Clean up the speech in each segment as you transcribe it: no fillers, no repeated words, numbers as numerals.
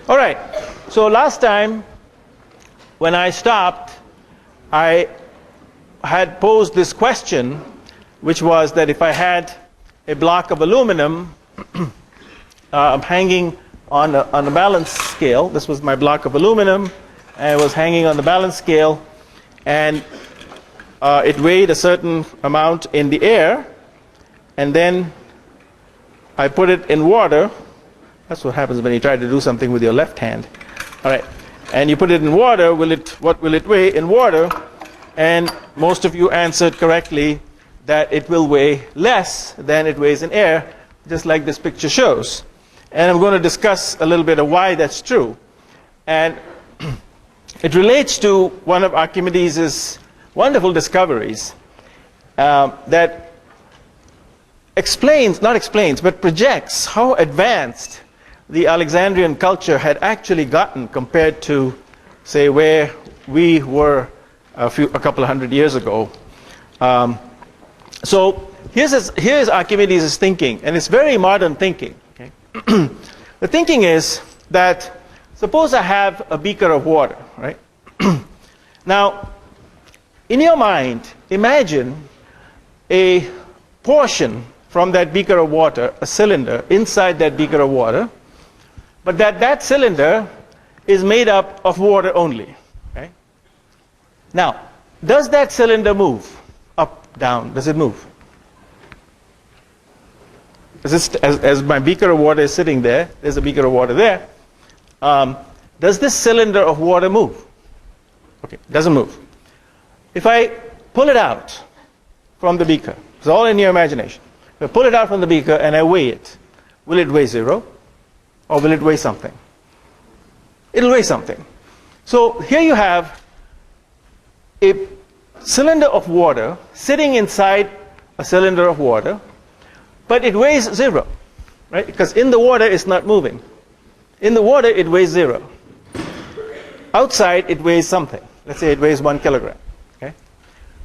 All right. So last time, when I stopped, I had posed this question, which was that if I had a block of aluminum hanging on a balance scale, this was my block of aluminum, and it was hanging on the balance scale, and it weighed a certain amount in the air, and then I put it in water. That's what happens when you try to do something with your left hand. All right. And you put it in water, what will it weigh in water? And most of you answered correctly that it will weigh less than it weighs in air, just like this picture shows. And I'm going to discuss a little bit of why that's true. And it relates to one of Archimedes' wonderful discoveries that but projects how advanced the Alexandrian culture had actually gotten compared to, say, where we were a couple of hundred years ago. So here's Archimedes' thinking, and it's very modern thinking. Okay? The thinking is that suppose I have a beaker of water, right? Now, in your mind, imagine a portion from that beaker of water, a cylinder inside that beaker of water, but that cylinder is made up of water only. Okay? Now, does that cylinder move? Up, down, does it move? As my beaker of water is sitting there, there's a beaker of water there. Does this cylinder of water move? Okay, it doesn't move. If I pull it out from the beaker, it's all in your imagination. If I pull it out from the beaker and I weigh it, will it weigh 0? Or will it weigh something? It'll weigh something. So here you have a cylinder of water sitting inside a cylinder of water, but it weighs 0, right? Because in the water it's not moving. In the water it weighs 0. Outside it weighs something. Let's say it weighs 1 kilogram. Okay?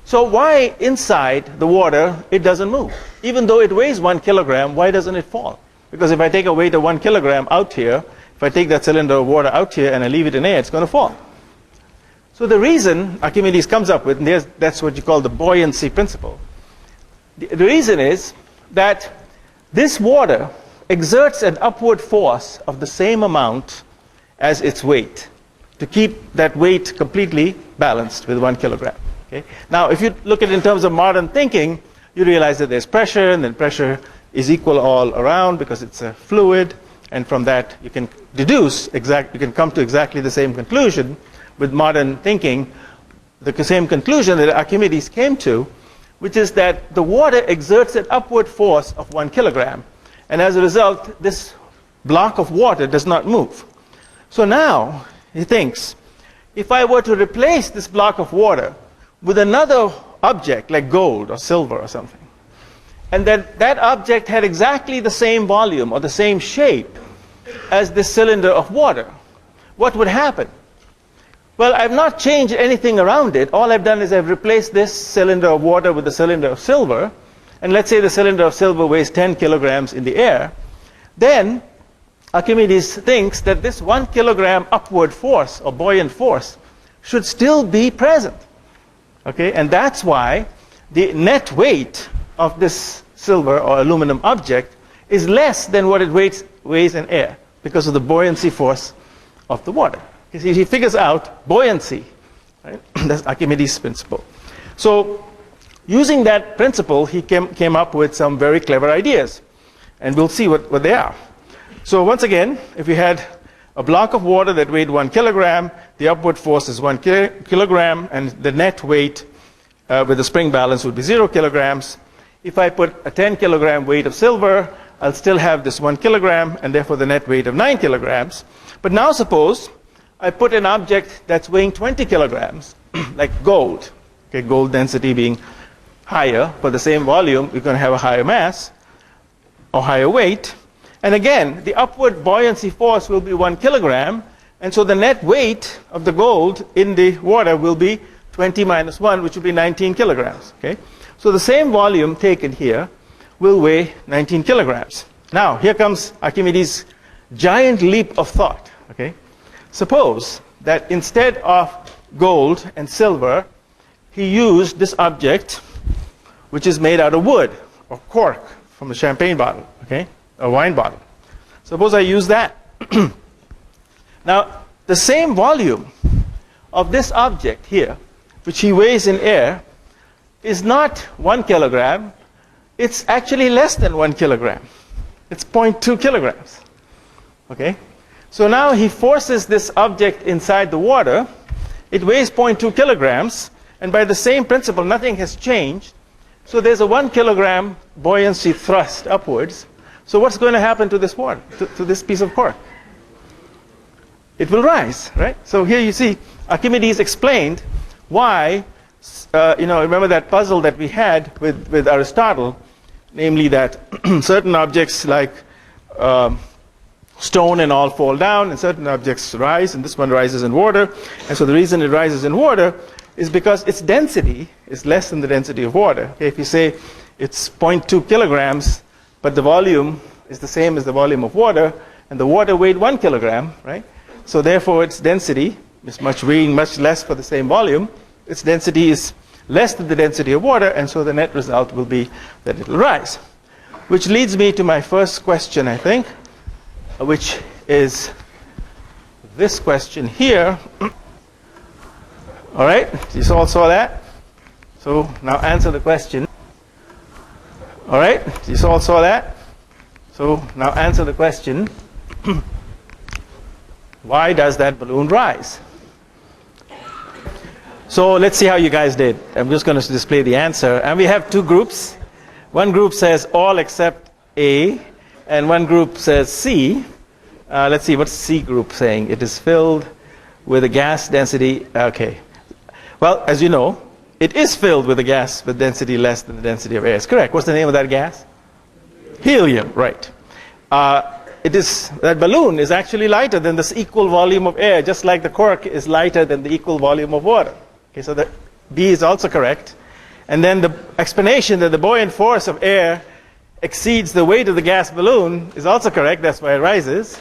So why inside the water it doesn't move? Even though it weighs 1 kilogram, why doesn't it fall? Because if I take a weight of 1 kilogram out here, if I take that cylinder of water out here and I leave it in air, it's going to fall. So the reason Archimedes comes up with, and that's what you call the buoyancy principle. The reason is that this water exerts an upward force of the same amount as its weight to keep that weight completely balanced with 1 kilogram. Okay? Now, if you look at it in terms of modern thinking, you realize that there's pressure, and then pressure is equal all around because it's a fluid, and from that you can you can come to exactly the same conclusion with modern thinking, the same conclusion that Archimedes came to, which is that the water exerts an upward force of 1 kilogram, and as a result this block of water does not move. So now he thinks, if I were to replace this block of water with another object like gold or silver or something, and that object had exactly the same volume or the same shape as this cylinder of water, what would happen? Well, I've not changed anything around it. All I've done is I've replaced this cylinder of water with a cylinder of silver, and let's say the cylinder of silver weighs 10 kilograms in the air. Then Archimedes thinks that this 1 kilogram upward force or buoyant force should still be present. Okay? And that's why the net weight of this silver or aluminum object is less than what it weighs in air because of the buoyancy force of the water. You see, he figures out buoyancy. Right? That's Archimedes' principle. So using that principle, he came up with some very clever ideas. And we'll see what they are. So once again, if you had a block of water that weighed 1 kilogram, the upward force is 1 kilogram, and the net weight with the spring balance would be 0 kilograms. If I put a 10 kilogram weight of silver, I'll still have this 1 kilogram, and therefore the net weight of 9 kilograms. But now suppose I put an object that's weighing 20 kilograms, like gold. Okay, gold density being higher for the same volume, you're going to have a higher mass or higher weight. And again, the upward buoyancy force will be 1 kilogram, and so the net weight of the gold in the water will be 20 minus 1, which will be 19 kilograms. Okay? So the same volume taken here will weigh 19 kilograms. Now, here comes Archimedes' giant leap of thought. Okay? suppose that instead of gold and silver, he used this object, which is made out of wood or cork from a champagne bottle, okay, a wine bottle. Suppose I use that. Now, the same volume of this object here, which he weighs in air, is not 1 kilogram. It's actually less than 1 kilogram. It's 0.2 kilograms. Okay? So now he forces this object inside the water. It weighs 0.2 kilograms. And by the same principle, nothing has changed. So there's a 1 kilogram buoyancy thrust upwards. So what's going to happen to this water, to this piece of cork? It will rise, right? So here you see Archimedes explained why, remember that puzzle that we had with Aristotle, namely that certain objects like stone and all fall down, and certain objects rise, and this one rises in water. And so the reason it rises in water is because its density is less than the density of water. Okay, if you say it's 0.2 kilograms, but the volume is the same as the volume of water, and the water weighed 1 kilogram, right? So therefore its density is weighing much less for the same volume. Its density is less than the density of water, and so the net result will be that it will rise. Which leads me to my first question, I think, which is this question here. All right, you all saw that? So now answer the question. All right, you all saw that? So now answer the question. Why does that balloon rise? So let's see how you guys did. I'm just going to display the answer. And we have two groups. One group says all except A, and one group says C. Let's see, what's C group saying? It is filled with a gas density. Okay. Well, as you know, it is filled with a gas with density less than the density of air. It's correct. What's the name of that gas? Helium, right. That balloon is actually lighter than this equal volume of air, just like the cork is lighter than the equal volume of water. Okay, so the B is also correct. And then the explanation that the buoyant force of air exceeds the weight of the gas balloon is also correct. That's why it rises.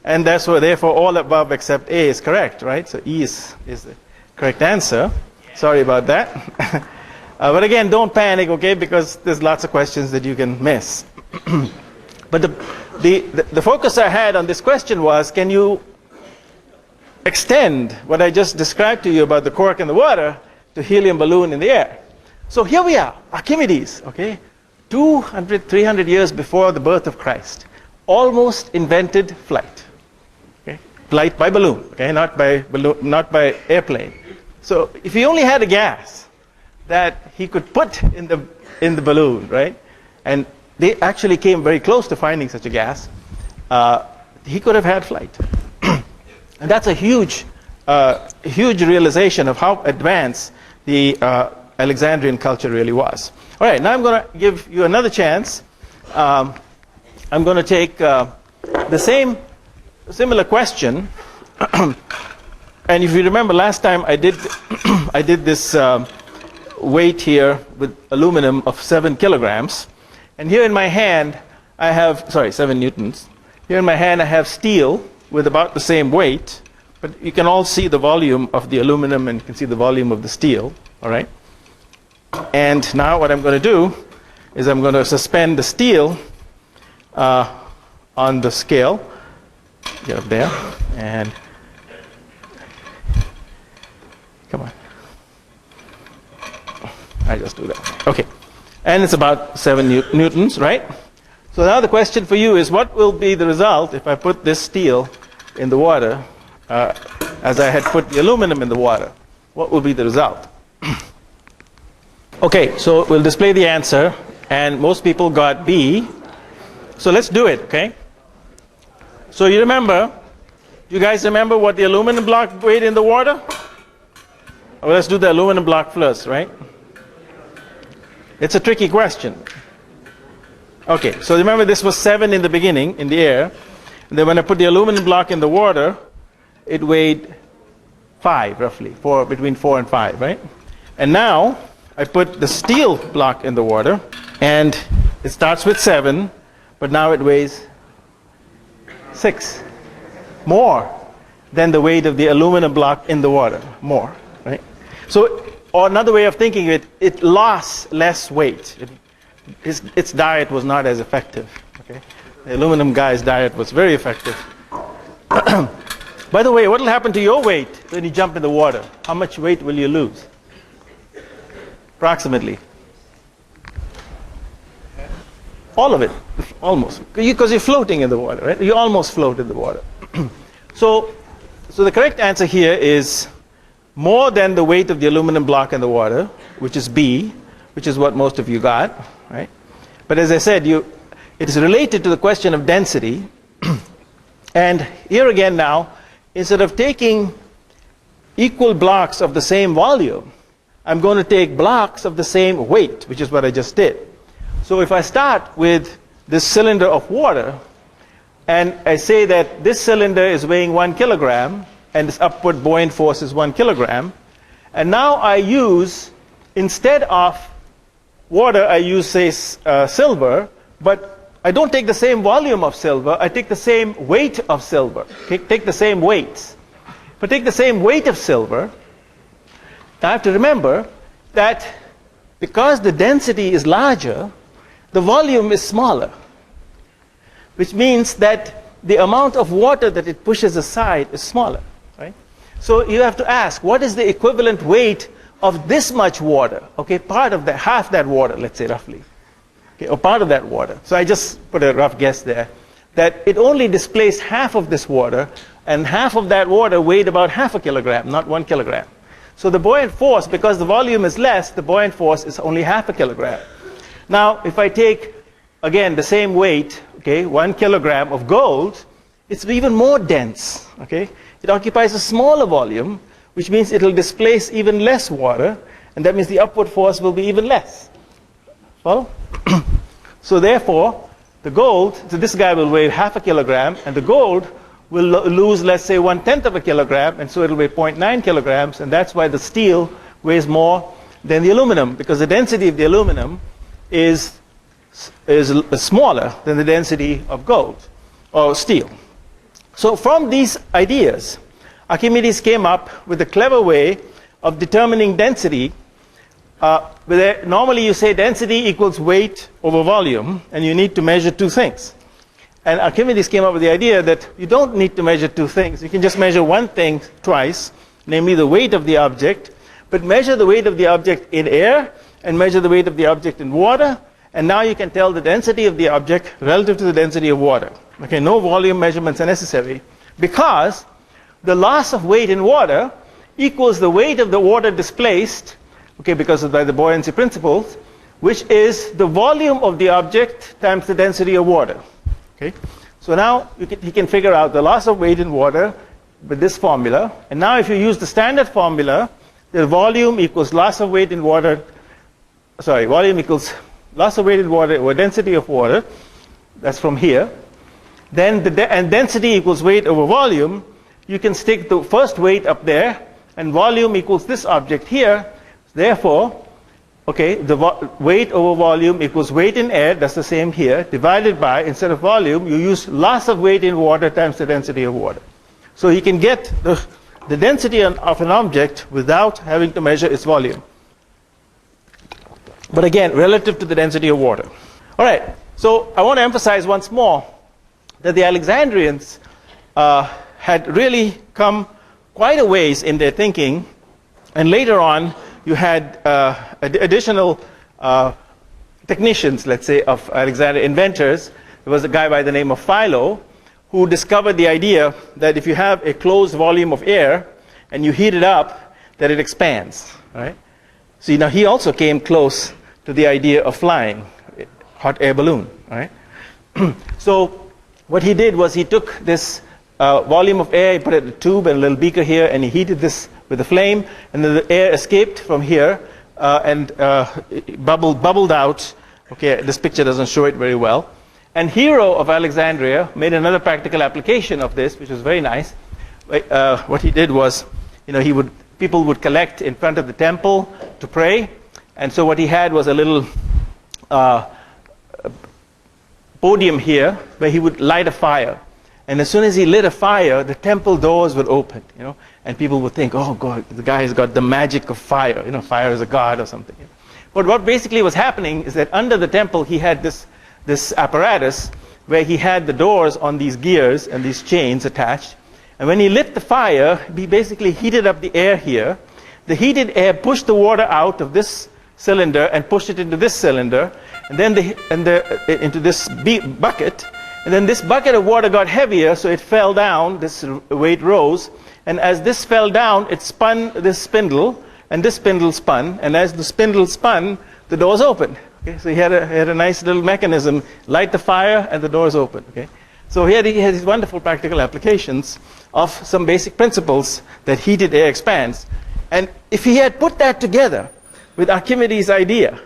And that's why, therefore, all above except A is correct, right? So E is the correct answer. Sorry about that. But again, don't panic, okay, because there's lots of questions that you can miss. But the focus I had on this question was, can you extend what I just described to you about the cork and the water to helium balloon in the air? So here we are, Archimedes, okay, 200, 300 years before the birth of Christ, almost invented flight. Okay? Flight by balloon, okay, not by airplane. So if he only had a gas that he could put in the balloon, right, and they actually came very close to finding such a gas, he could have had flight. And that's a huge realization of how advanced the Alexandrian culture really was. All right, now I'm going to give you another chance. I'm going to take the similar question. And if you remember last time I did this weight here with aluminum of 7 kilograms. And here in my hand, I have, 7 newtons. Here in my hand, I have steel with about the same weight. But you can all see the volume of the aluminum, and you can see the volume of the steel. All right. And now what I'm going to do is I'm going to suspend the steel on the scale. Get up there. And come on. I just do that. Okay. And it's about 7 newtons, right? So now the question for you is, what will be the result if I put this steel in the water as I had put the aluminum in the water? What will be the result? Okay, so we'll display the answer, and most people got B. So let's do it, okay? So you guys remember what the aluminum block weighed in the water? Well, let's do the aluminum block first, right? It's a tricky question. Okay, so remember this was 7 in the beginning, in the air. And then when I put the aluminum block in the water, it weighed 5, roughly, between 4 and 5, right? And now I put the steel block in the water, and it starts with 7, but now it weighs 6. More. than the weight of the aluminum block in the water, more, right? So, or another way of thinking of it, it lost less weight. Its diet was not as effective. Okay? The aluminum guy's diet was very effective. By the way, what will happen to your weight when you jump in the water? How much weight will you lose? Approximately. All of it, almost. Because you're floating in the water, right? You almost float in the water. So the correct answer here is more than the weight of the aluminum block in the water, which is B, which is what most of you got, right? But as I said, it is related to the question of density. And here again now, instead of taking equal blocks of the same volume, I'm going to take blocks of the same weight, which is what I just did. So if I start with this cylinder of water, and I say that this cylinder is weighing 1 kilogram, and this upward buoyant force is 1 kilogram, and now I use, instead of water, I use, say, silver, but I don't take the same volume of silver, I take the same weight of silver. Okay? Take the same weights. If I take the same weight of silver, I have to remember that because the density is larger, the volume is smaller, which means that the amount of water that it pushes aside is smaller, right? So you have to ask, what is the equivalent weight of this much water? Okay, part of that, half that water, let's say roughly, okay, or part of that water. So I just put a rough guess there, that it only displaced half of this water, and half of that water weighed about half a kilogram, not 1 kilogram. So the buoyant force, because the volume is less, the buoyant force is only half a kilogram. Now, if I take, again, the same weight, okay, 1 kilogram of gold, it's even more dense, okay? It occupies a smaller volume, which means it will displace even less water, and that means the upward force will be even less. Follow? So therefore, the gold, so this guy will weigh half a kilogram, and the gold will lose, let's say, 1/10 of a kilogram, and so it'll weigh 0.9 kilograms, and that's why the steel weighs more than the aluminum, because the density of the aluminum is smaller than the density of gold or steel. So from these ideas, Archimedes came up with a clever way of determining density. Normally you say density equals weight over volume, and you need to measure two things. And Archimedes came up with the idea that you don't need to measure two things. You can just measure one thing twice, namely the weight of the object, but measure the weight of the object in air and measure the weight of the object in water, and now you can tell the density of the object relative to the density of water. Okay, no volume measurements are necessary, because the loss of weight in water equals the weight of the water displaced, okay, because of the buoyancy principles, which is the volume of the object times the density of water. Okay, so now he can figure out the loss of weight in water with this formula, and now if you use the standard formula, the volume equals loss of weight in water. Sorry, volume equals loss of weight in water over density of water. That's from here. Then and density equals weight over volume. You can stick the first weight up there, and volume equals this object here. Therefore, okay, the weight over volume equals weight in air. That's the same here. Divided by, instead of volume, you use loss of weight in water times the density of water. So you can get the density of an object without having to measure its volume. But again, relative to the density of water. All right, so I want to emphasize once more that the Alexandrians had really come quite a ways in their thinking, and later on you had additional technicians, let's say, of Alexandria, inventors. There was a guy by the name of Philo who discovered the idea that if you have a closed volume of air and you heat it up, that it expands, right? So now he also came close to the idea of flying, hot air balloon, right? So what he did was he took this volume of air, he put it in a tube and a little beaker here, and he heated this with a flame, and then the air escaped from here and it bubbled out. Okay, this picture doesn't show it very well. And Hero of Alexandria made another practical application of this, which was very nice. What he did was, people would collect in front of the temple to pray. And so what he had was a little podium here where he would light a fire. And as soon as he lit a fire, the temple doors would open, and people would think, oh God, the guy has got the magic of fire, fire is a god or something. But what basically was happening is that under the temple he had this apparatus where he had the doors on these gears and these chains attached. And when he lit the fire, he basically heated up the air here. The heated air pushed the water out of this cylinder and pushed it into this cylinder, and then into this bucket. And then this bucket of water got heavier, so it fell down, this weight rose. And as this fell down, it spun this spindle, and this spindle spun. And as the spindle spun, the doors opened. Okay? So he had a nice little mechanism, light the fire, and the doors open. Okay? So here he has these wonderful practical applications of some basic principles that heated air expands. And if he had put that together with Archimedes' idea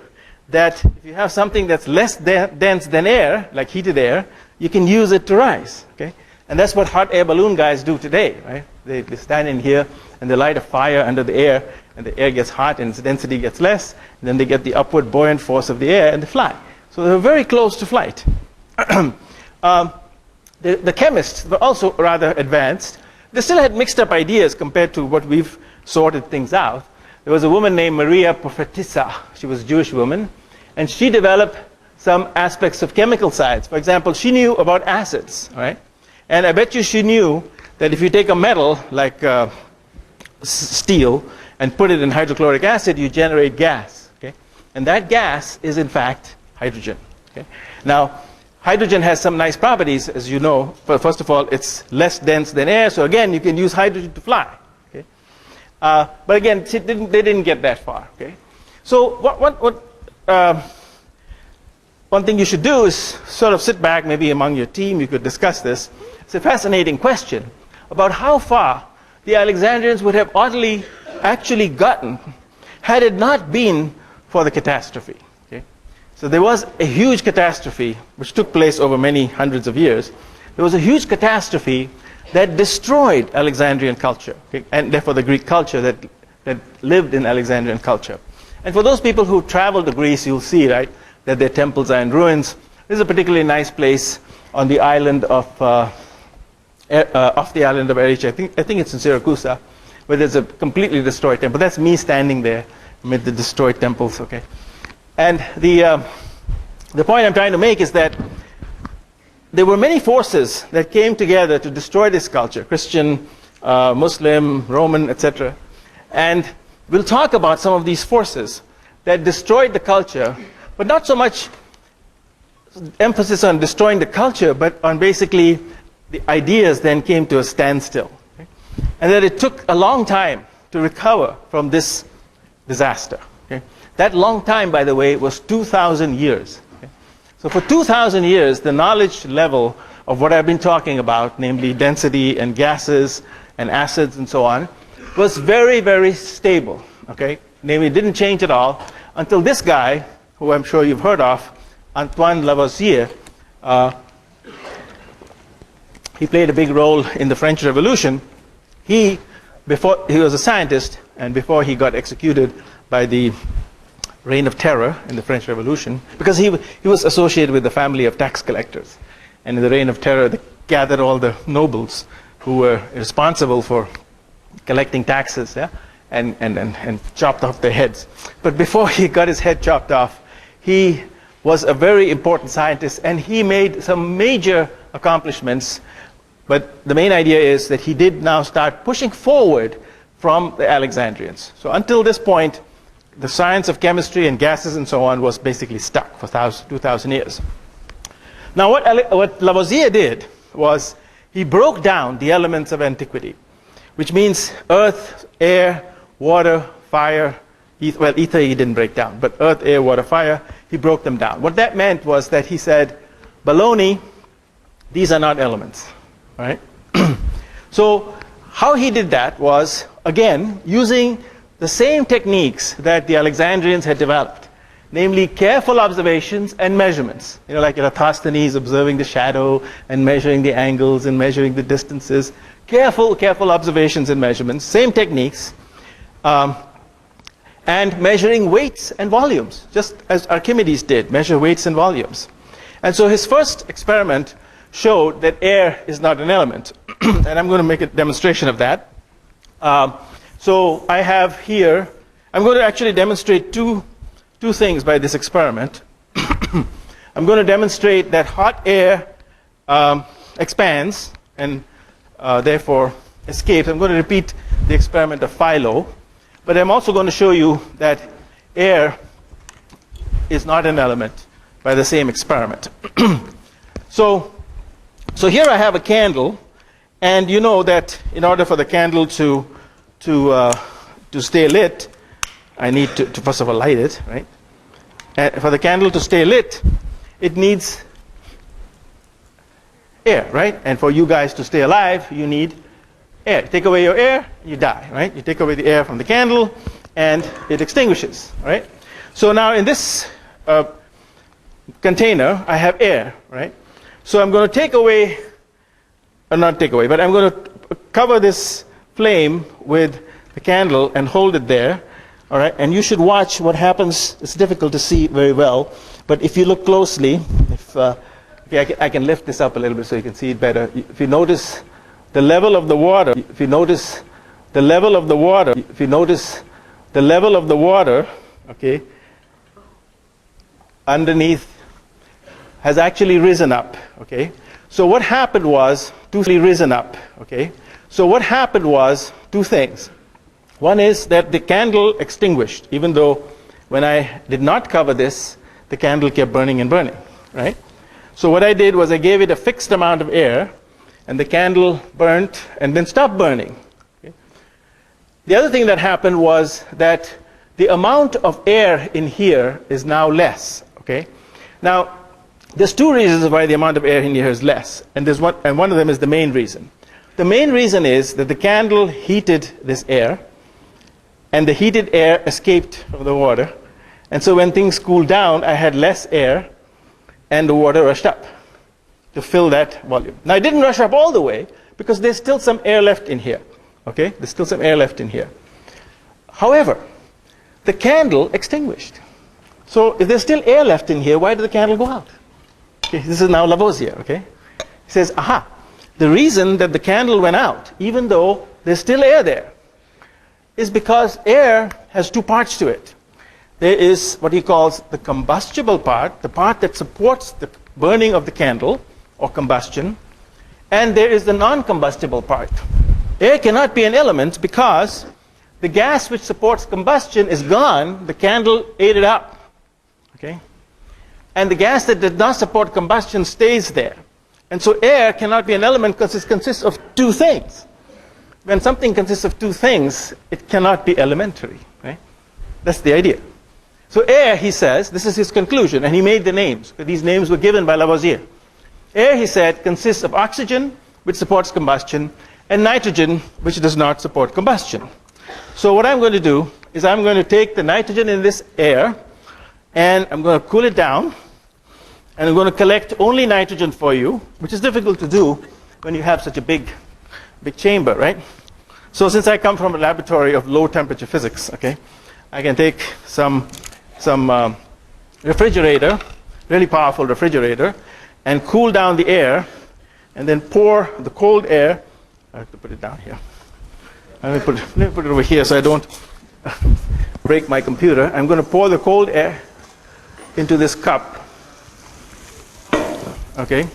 that if you have something that's less dense than air, like heated air, you can use it to rise. Okay? And that's what hot air balloon guys do today, right? They stand in here and they light a fire under the air, and the air gets hot and its density gets less, and then they get the upward buoyant force of the air and they fly. So they're very close to flight. The chemists were also rather advanced. They still had mixed up ideas compared to what we've sorted things out. There was a woman named Maria Profetissa. She was a Jewish woman, and she developed some aspects of chemical science. For example, she knew about acids, right? And I bet you she knew that if you take a metal like steel and put it in hydrochloric acid, you generate gas. Okay? And that gas is in fact hydrogen. Okay? Now, hydrogen has some nice properties, as you know. First of all, it's less dense than air, so again, you can use hydrogen to fly. Okay? But again, they didn't get that far. Okay? So one thing you should do is sort of sit back, maybe among your team, you could discuss this. It's a fascinating question about how far the Alexandrians would have actually gotten had it not been for the catastrophe. Okay? So there was a huge catastrophe which took place over many hundreds of years. There was a huge catastrophe that destroyed Alexandrian culture, okay? And therefore the Greek culture that lived in Alexandrian culture. And for those people who travel to Greece, you'll see, right, that their temples are in ruins. This is a particularly nice place on the island off the island of Erice. I think it's in Syracuse, where there's a completely destroyed temple. That's me standing there amid the destroyed temples. Okay, and the point I'm trying to make is that there were many forces that came together to destroy this culture: Christian, Muslim, Roman, etc. And we'll talk about some of these forces that destroyed the culture, but not so much emphasis on destroying the culture, but on basically the ideas then came to a standstill. Okay? And that it took a long time to recover from this disaster. Okay? That long time, by the way, was 2,000 years. Okay? So for 2,000 years, the knowledge level of what I've been talking about, namely density and gases and acids and so on, was very, very stable. Okay? Namely, it didn't change at all until this guy, who I'm sure you've heard of, Antoine Lavoisier. He played a big role in the French Revolution. He was a scientist, and before he got executed by the Reign of Terror in the French Revolution, because he was associated with the family of tax collectors. And in the Reign of Terror, they gathered all the nobles who were responsible for collecting taxes, yeah, and chopped off their heads. But before he got his head chopped off, he was a very important scientist, and he made some major accomplishments. But the main idea is that he did now start pushing forward from the Alexandrians. So until this point, the science of chemistry and gases and so on was basically stuck for 2,000 years. Now what Lavoisier did was he broke down the elements of antiquity, which means earth, air, water, fire, ether he didn't break down, but earth, air, water, fire, he broke them down. What that meant was that he said, baloney, these are not elements. Right? So how he did that was, again, using the same techniques that the Alexandrians had developed, namely careful observations and measurements. Like Eratosthenes observing the shadow and measuring the angles and measuring the distances. Careful observations and measurements, same techniques, and measuring weights and volumes, just as Archimedes did, measure weights and volumes. And so his first experiment showed that air is not an element. And I'm going to make a demonstration of that. So I have here, I'm going to actually demonstrate two things by this experiment. I'm going to demonstrate that hot air expands and therefore escapes. I'm going to repeat the experiment of Philo. But I'm also going to show you that air is not an element by the same experiment. So here I have a candle, and you know that in order for the candle to stay lit, I need to first of all light it, right? And for the candle to stay lit, it needs air, right? And for you guys to stay alive, you need air. Take away your air, you die, right? You take away the air from the candle, and it extinguishes, right? So now in this container, I have air, right? So I'm going to take away, or not take away, but I'm going to cover this flame with the candle and hold it there, all right? And you should watch what happens. It's difficult to see very well, but if you look closely, I can lift this up a little bit so you can see it better. If you notice the level of the water, okay, underneath has actually risen up, okay? So what happened was two things. One is that the candle extinguished, even though when I did not cover this, the candle kept burning and burning, right? So what I did was I gave it a fixed amount of air, and the candle burnt and then stopped burning. Okay? The other thing that happened was that the amount of air in here is now less, okay? Now, there's two reasons why the amount of air in here is less, and one of them is the main reason. The main reason is that the candle heated this air, and the heated air escaped from the water, and so when things cooled down, I had less air, and the water rushed up to fill that volume. Now, it didn't rush up all the way, because there's still some air left in here, okay? There's still some air left in here. However, the candle extinguished. So if there's still air left in here, why did the candle go out? Okay, this is now Lavoisier, okay? He says, aha, the reason that the candle went out, even though there's still air there, is because air has two parts to it. There is what he calls the combustible part, the part that supports the burning of the candle, or combustion, and there is the non-combustible part. Air cannot be an element because the gas which supports combustion is gone, the candle ate it up, okay? And the gas that did not support combustion stays there. And so air cannot be an element because it consists of two things. When something consists of two things, it cannot be elementary, right? That's the idea. So air, he says, this is his conclusion, and he made the names. These names were given by Lavoisier. Air, he said, consists of oxygen, which supports combustion, and nitrogen, which does not support combustion. So what I'm going to do is I'm going to take the nitrogen in this air, and I'm going to cool it down, and I'm going to collect only nitrogen for you, which is difficult to do when you have such a big chamber, right? So since I come from a laboratory of low temperature physics, okay, I can take some refrigerator, really powerful refrigerator, and cool down the air, and then pour the cold air. I have to put it down here. Let me put it over here so I don't break my computer. I'm going to pour the cold air into this cup. Okay?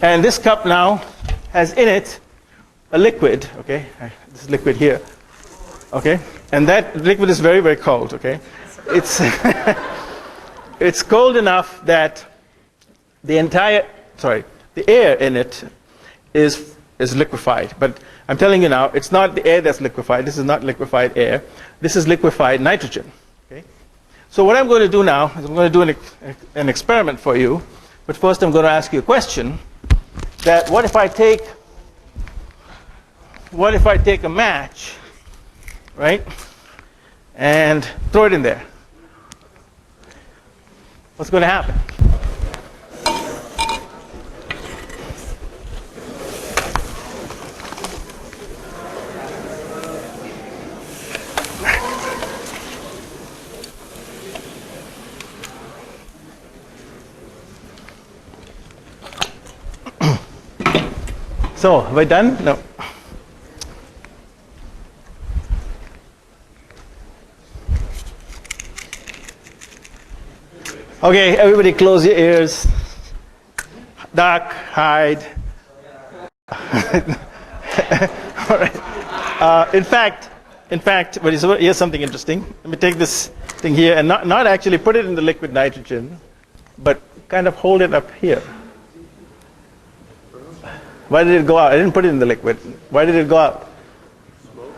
And this cup now has in it a liquid, okay? This liquid here. Okay? And that liquid is very, very cold, okay? It's it's cold enough that the air in it is liquefied. But I'm telling you now, it's not the air that's liquefied. This is not liquefied air. This is liquefied nitrogen. Okay? So what I'm going to do now is I'm going to do an experiment for you. But first I'm going to ask you a question. That what if I take a match, right, and throw it in there? What's going to happen? So, have I done? No. Okay, everybody close your ears. Duck, hide. All right. In fact, but here's something interesting. Let me take this thing here and not actually put it in the liquid nitrogen, but kind of hold it up here. Why did it go out? I didn't put it in the liquid. Why did it go out? Smoke.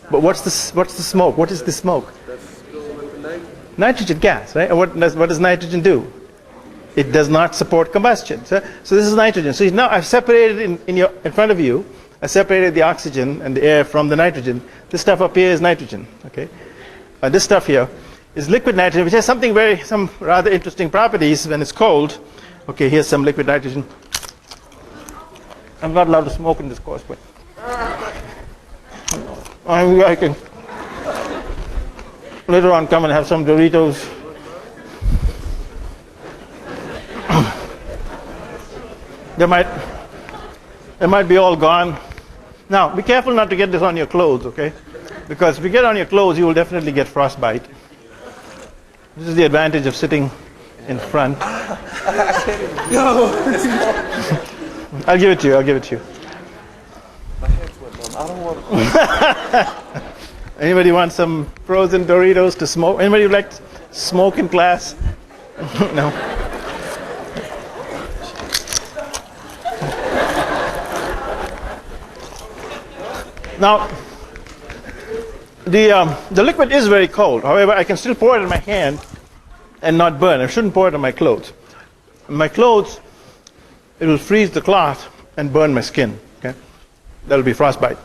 But what's the smoke? What is the smoke? That's nitrogen gas, right? And what does nitrogen do? It does not support combustion. So this is nitrogen. So now I've separated in front of you. I separated the oxygen and the air from the nitrogen. This stuff up here is nitrogen. Okay. This stuff here is liquid nitrogen, which has some rather interesting properties when it's cold. Okay. Here's some liquid nitrogen. I'm not allowed to smoke in this course, but I can later on come and have some Doritos. They might be all gone. Now, be careful not to get this on your clothes, okay? Because if you get on your clothes, you will definitely get frostbite. This is the advantage of sitting in front. No. I'll give it to you. My hands went numb. I don't want. Anybody want some frozen Doritos to smoke? Anybody like smoke in class? No. Now, the liquid is very cold. However, I can still pour it in my hand and not burn. I shouldn't pour it on my clothes. My clothes, it will freeze the cloth and burn my skin. Okay, that'll be frostbite.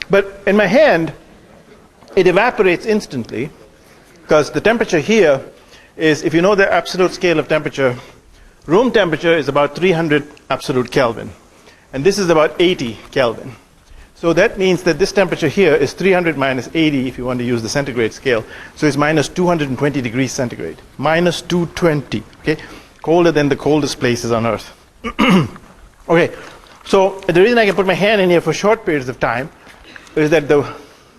But in my hand, it evaporates instantly because the temperature here is, if you know the absolute scale of temperature, room temperature is about 300 absolute Kelvin, and this is about 80 Kelvin. So that means that this temperature here is 300 minus 80 if you want to use the centigrade scale. So it's minus 220 degrees centigrade. Minus 220, okay? Colder than the coldest places on Earth. Okay, so the reason I can put my hand in here for short periods of time is that the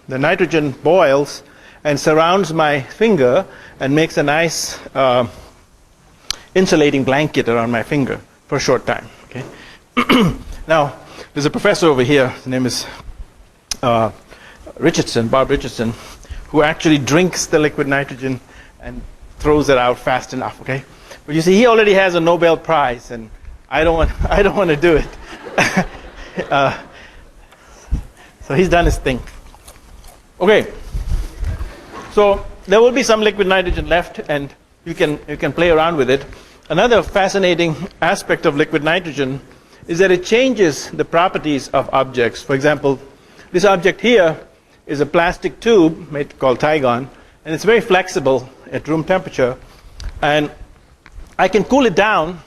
nitrogen boils and surrounds my finger and makes a nice insulating blanket around my finger for a short time, okay? Now, there's a professor over here, his name is Bob Richardson, who actually drinks the liquid nitrogen and throws it out fast enough, okay? But you see, he already has a Nobel Prize, and I don't want to do it. So he's done his thing. Okay. So there will be some liquid nitrogen left, and you can play around with it. Another fascinating aspect of liquid nitrogen is that it changes the properties of objects. For example, this object here is a plastic tube called Tygon, and it's very flexible at room temperature. And I can cool it down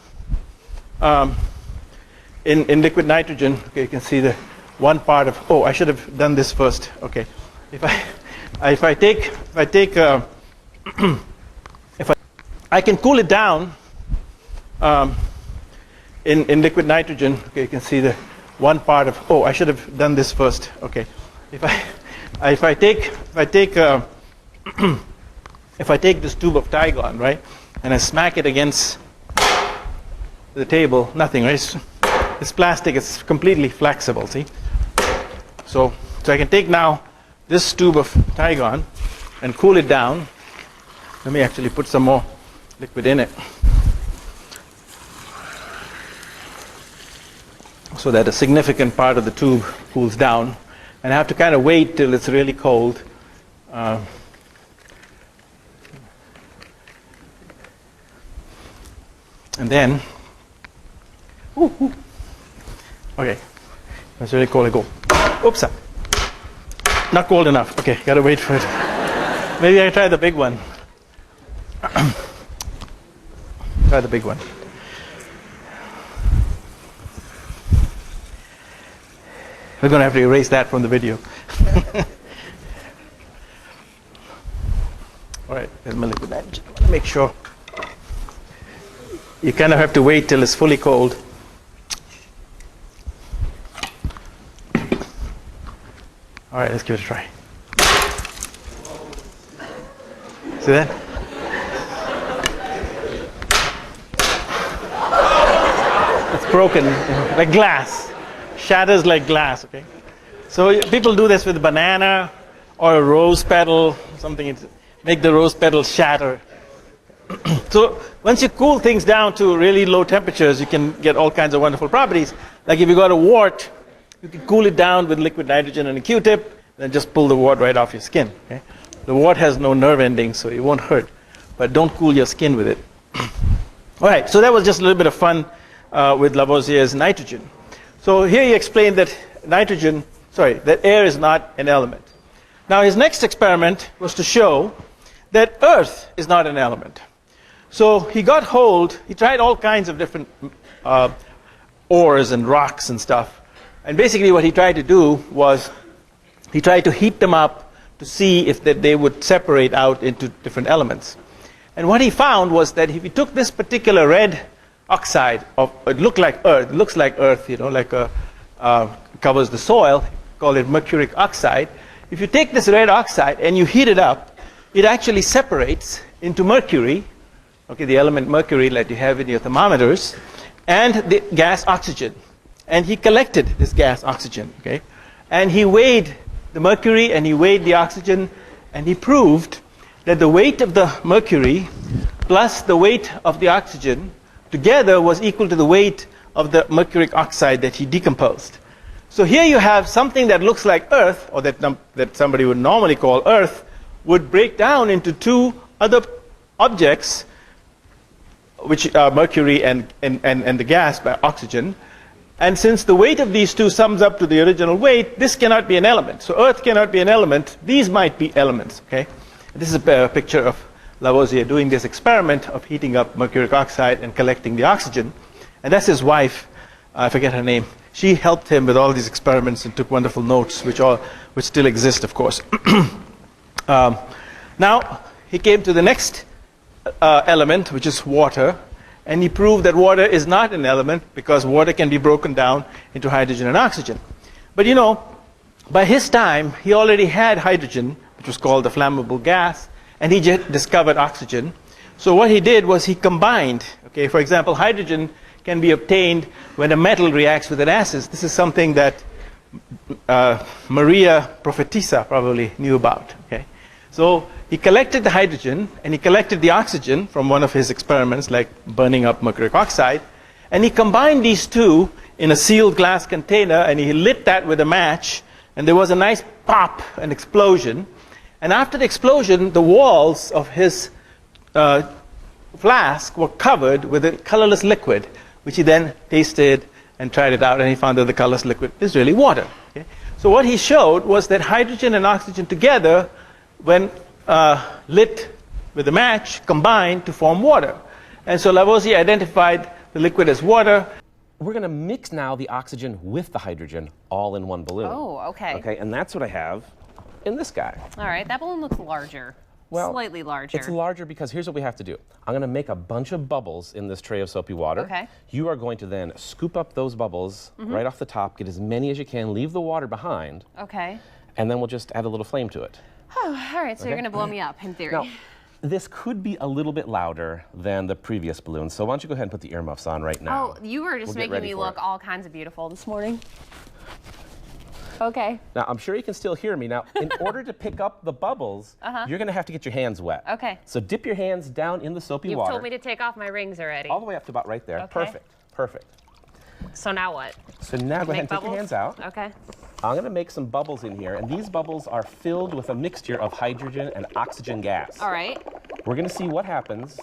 in liquid nitrogen. Okay, you can see the one part of. Oh, I should have done this first. Okay, I can cool it down. In liquid nitrogen, okay, you can see the one part of. Oh, I should have done this first. Okay, if I take this tube of Tygon, right, and I smack it against the table, nothing, right? It's plastic. It's completely flexible. See, so I can take now this tube of Tygon and cool it down. Let me actually put some more liquid in it, so that a significant part of the tube cools down, and I have to kind of wait till it's really cold. And then, okay, it's really cold. I go, oops, not cold enough. Okay, gotta wait for it. Maybe I try the big one. Try the big one. We're going to have to erase that from the video. All right, there's my liquid nitrogen. I want to make sure. You kind of have to wait till it's fully cold. All right, let's give it a try. See that? It's broken like glass. Shatters like glass, okay? So people do this with a banana or a rose petal, something to make the rose petal shatter. So once you cool things down to really low temperatures, you can get all kinds of wonderful properties. Like if you got a wart, you can cool it down with liquid nitrogen and a Q-tip, then just pull the wart right off your skin. Okay? The wart has no nerve endings, so it won't hurt. But don't cool your skin with it. All right, so that was just a little bit of fun with Lavoisier's nitrogen. So here he explained that that air is not an element. Now his next experiment was to show that earth is not an element. So he tried all kinds of different ores and rocks and stuff. And basically what he tried to do was he tried to heat them up to see if they would separate out into different elements. And what he found was that if you took this particular red oxide, it looks like earth, like covers the soil, call it mercuric oxide. If you take this red oxide and you heat it up, it actually separates into mercury, okay, the element mercury that you have in your thermometers, and the gas oxygen. And he collected this gas oxygen, okay, and he weighed the mercury and he weighed the oxygen, and he proved that the weight of the mercury plus the weight of the oxygen together was equal to the weight of the mercuric oxide that he decomposed. So here you have something that looks like earth, or that somebody would normally call earth, would break down into two other objects, which are mercury and the gas by oxygen. And since the weight of these two sums up to the original weight, this cannot be an element. So earth cannot be an element. These might be elements, okay? This is a picture of Lavoisier doing this experiment of heating up mercuric oxide and collecting the oxygen. And that's his wife, I forget her name. She helped him with all these experiments and took wonderful notes, which still exist, of course. Now, he came to the next element, which is water. And he proved that water is not an element because water can be broken down into hydrogen and oxygen. But by his time, he already had hydrogen, which was called the flammable gas, and he discovered oxygen. So what he did was he combined, okay, for example, hydrogen can be obtained when a metal reacts with an acid. This is something that Maria Prophetissa probably knew about, okay. So he collected the hydrogen and he collected the oxygen from one of his experiments, like burning up mercuric oxide, and he combined these two in a sealed glass container, and he lit that with a match, and there was a nice pop, an explosion. And after the explosion, the walls of his flask were covered with a colorless liquid, which he then tasted and tried it out, and he found that the colorless liquid is really water. Okay? So what he showed was that hydrogen and oxygen together, when lit with a match, combined to form water. And so Lavoisier identified the liquid as water. We're going to mix now the oxygen with the hydrogen all in one balloon. Oh, okay. Okay, and that's what I have in this guy. All right, that balloon looks larger. Well, slightly larger. It's larger because here's what we have to do. I'm going to make a bunch of bubbles in this tray of soapy water. Okay. You are going to then scoop up those bubbles right off the top, get as many as you can, leave the water behind. Okay. And then we'll just add a little flame to it. Oh, all right, so you're going to blow me up, in theory. Now, this could be a little bit louder than the previous balloon, so why don't you go ahead and put the earmuffs on right now. Oh, you were just making me look all kinds of beautiful this morning. Okay. Now, I'm sure you can still hear me. Now, in order to pick up the bubbles, you're going to have to get your hands wet. Okay. So dip your hands down in the soapy You've water. told me to take off my rings already. All the way up to about right there. Okay. Perfect. Perfect. So now what? So now go ahead and take your hands out. Okay. I'm going to make some bubbles in here, and these bubbles are filled with a mixture of hydrogen and oxygen gas. All right. We're going to see what happens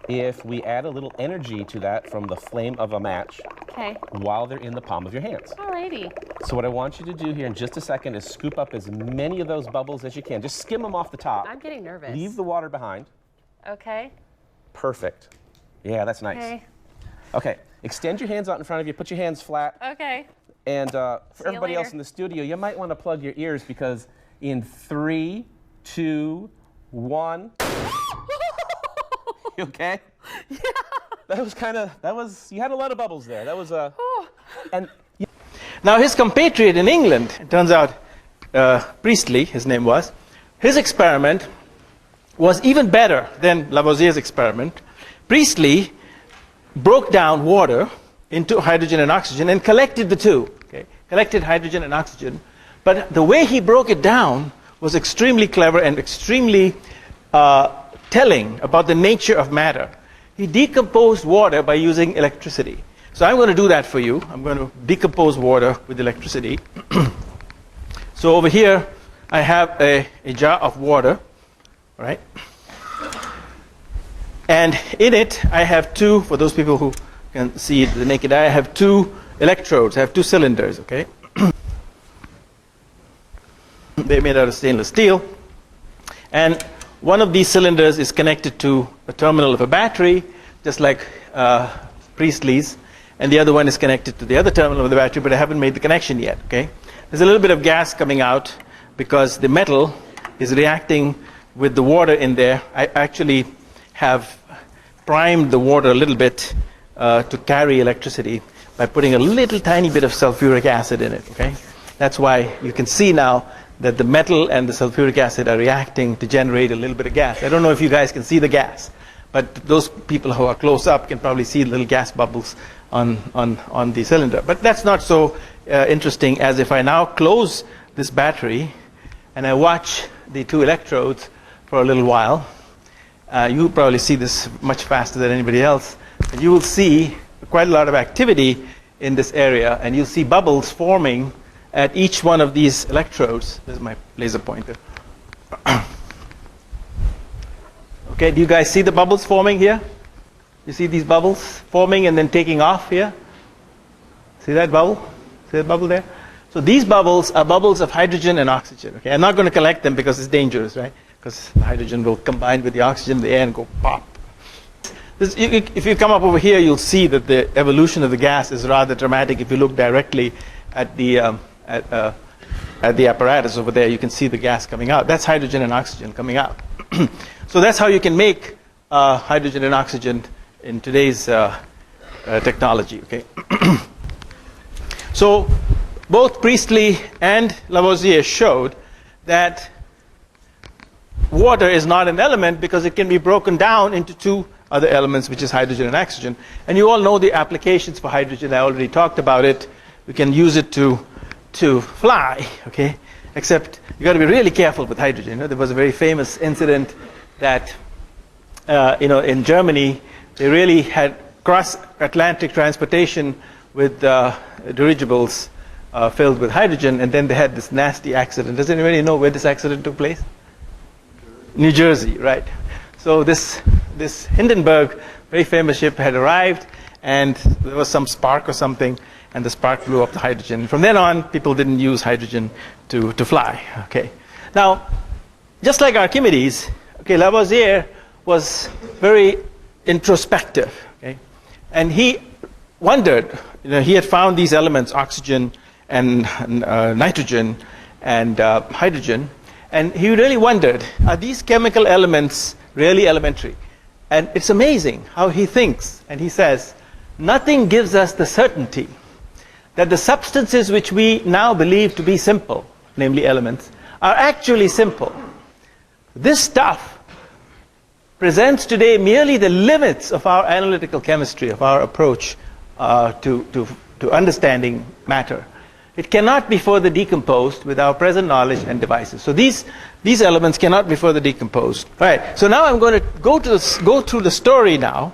if we add a little energy to that from the flame of a match while they're in the palm of your hands. Alrighty. So what I want you to do here in just a second is scoop up as many of those bubbles as you can. Just skim them off the top. I'm getting nervous. Leave the water behind. Okay. Perfect. Yeah, that's nice. Okay. Okay, extend your hands out in front of you. Put your hands flat. Okay. And for everybody later. else in the studio, you might want to plug your ears because in 3, 2, 1. You okay? Yeah. You had a lot of bubbles there. That was and Now his compatriot in England, it turns out, Priestley, his name was, his experiment was even better than Lavoisier's experiment. Priestley broke down water into hydrogen and oxygen and collected the two. Okay? Collected hydrogen and oxygen. But the way he broke it down was extremely clever and extremely telling about the nature of matter. He decomposed water by using electricity. So I'm going to do that for you. I'm going to decompose water with electricity. So over here, I have a jar of water, right? And in it, I have two, for those people who can see it with the naked eye, I have two electrodes. I have two cylinders, okay? They're made out of stainless steel. And one of these cylinders is connected to a terminal of a battery, just like Priestley's. And the other one is connected to the other terminal of the battery, but I haven't made the connection yet, okay? There's a little bit of gas coming out because the metal is reacting with the water in there. I actually have primed the water a little bit to carry electricity by putting a little tiny bit of sulfuric acid in it, okay? That's why you can see now that the metal and the sulfuric acid are reacting to generate a little bit of gas. I don't know if you guys can see the gas, but those people who are close up can probably see little gas bubbles on the cylinder. But that's not so interesting as if I now close this battery and I watch the two electrodes for a little while. You probably see this much faster than anybody else. And you will see quite a lot of activity in this area, and you'll see bubbles forming at each one of these electrodes. This is my laser pointer. Okay, do you guys see the bubbles forming here? You see these bubbles forming and then taking off here? See that bubble? See that bubble there? So these bubbles are bubbles of hydrogen and oxygen. Okay, I'm not going to collect them because it's dangerous, right? Because the hydrogen will combine with the oxygen in the air and go pop. If you come up over here, you'll see that the evolution of the gas is rather dramatic. If you look directly at the apparatus over there, you can see the gas coming out. That's hydrogen and oxygen coming out. So that's how you can make hydrogen and oxygen in today's technology. Okay. So both Priestley and Lavoisier showed that water is not an element because it can be broken down into two other elements, which is hydrogen and oxygen. And you all know the applications for hydrogen. I already talked about it. We can use it to fly, okay? Except you got to be really careful with hydrogen. You know, there was a very famous incident that in Germany they really had cross-Atlantic transportation with dirigibles filled with hydrogen, and then they had this nasty accident. Does anybody know where this accident took place? New Jersey, right? So this Hindenburg, very famous ship, had arrived, and there was some spark or something, and the spark blew up the hydrogen. From then on, people didn't use hydrogen to fly. Okay. Now, just like Archimedes, okay, Lavoisier was very introspective. Okay, and he wondered. He had found these elements, oxygen and nitrogen and hydrogen, and he really wondered: are these chemical elements really elementary? And it's amazing how he thinks, and he says, nothing gives us the certainty that the substances which we now believe to be simple, namely elements, are actually simple. This stuff presents today merely the limits of our analytical chemistry, of our approach to understanding matter. It cannot be further decomposed with our present knowledge and devices. So these elements cannot be further decomposed. All right. So now I'm going to go through the story now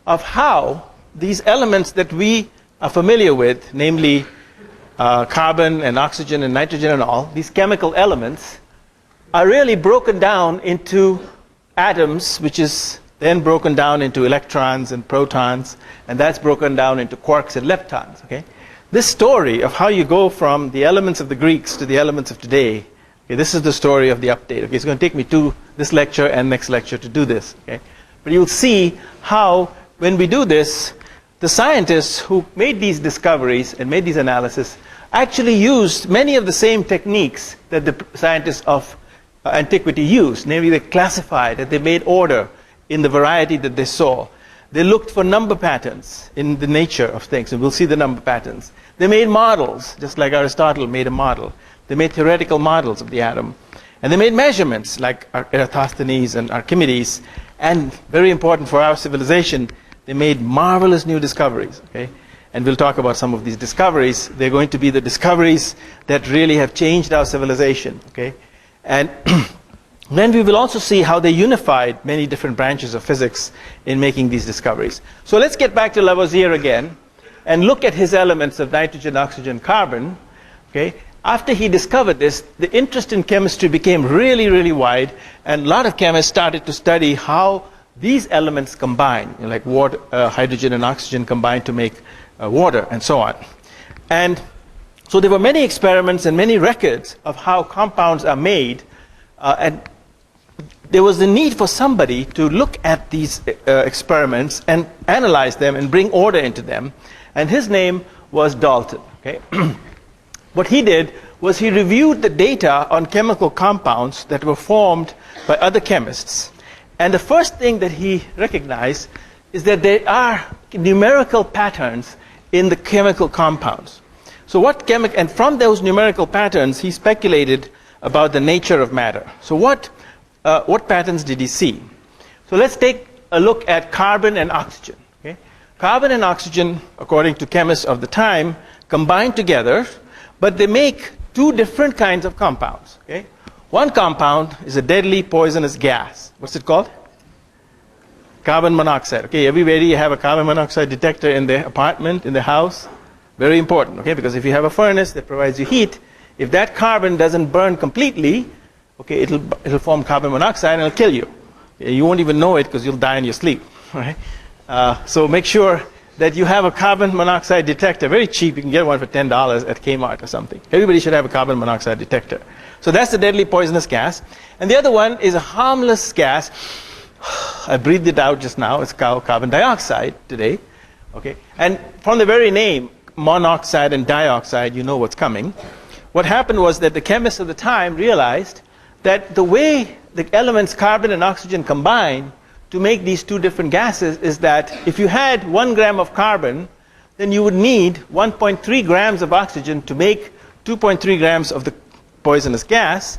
of how these elements that we are familiar with, namely carbon and oxygen and nitrogen and all, these chemical elements, are really broken down into atoms, which is then broken down into electrons and protons, and that's broken down into quarks and leptons. Okay? This story of how you go from the elements of the Greeks to the elements of today, okay, this is the story of the update. Okay, it's going to take me to this lecture and next lecture to do this. Okay? But you'll see how, when we do this, the scientists who made these discoveries and made these analyses actually used many of the same techniques that the scientists of antiquity used. Namely, they classified, that they made order in the variety that they saw. They looked for number patterns in the nature of things, and we'll see the number patterns. They made models, just like Aristotle made a model. They made theoretical models of the atom. And they made measurements like Eratosthenes and Archimedes. And very important for our civilization, they made marvelous new discoveries. Okay? And we'll talk about some of these discoveries. They're going to be the discoveries that really have changed our civilization. Okay? And then we will also see how they unified many different branches of physics in making these discoveries. So let's get back to Lavoisier again and look at his elements of nitrogen, oxygen, carbon. Okay? After he discovered this, the interest in chemistry became really, really wide, and a lot of chemists started to study how these elements combine, like water, hydrogen and oxygen combine to make water, and so on. And so there were many experiments and many records of how compounds are made, and there was the need for somebody to look at these experiments and analyze them and bring order into them, and his name was Dalton. Okay? What he did was he reviewed the data on chemical compounds that were formed by other chemists. And the first thing that he recognized is that there are numerical patterns in the chemical compounds. So and from those numerical patterns, he speculated about the nature of matter. So what patterns did he see? So let's take a look at carbon and oxygen. Okay? Carbon and oxygen, according to chemists of the time, combine together, but they make two different kinds of compounds. Okay? One compound is a deadly poisonous gas. What's it called? Carbon monoxide. Okay, everybody you have a carbon monoxide detector in their apartment, in the house. Very important, okay, because if you have a furnace that provides you heat, if that carbon doesn't burn completely, okay, it'll form carbon monoxide and it'll kill you. You won't even know it because you'll die in your sleep. Right? So make sure that you have a carbon monoxide detector. Very cheap. You can get one for $10 at Kmart or something. Everybody should have a carbon monoxide detector. So that's the deadly poisonous gas. And the other one is a harmless gas. I breathed it out just now. It's called carbon dioxide today. Okay? And from the very name, monoxide and dioxide, you know what's coming. What happened was that the chemists of the time realized that the way the elements carbon and oxygen combine to make these two different gases is that if you had 1 gram of carbon, then you would need 1.3 grams of oxygen to make 2.3 grams of the poisonous gas.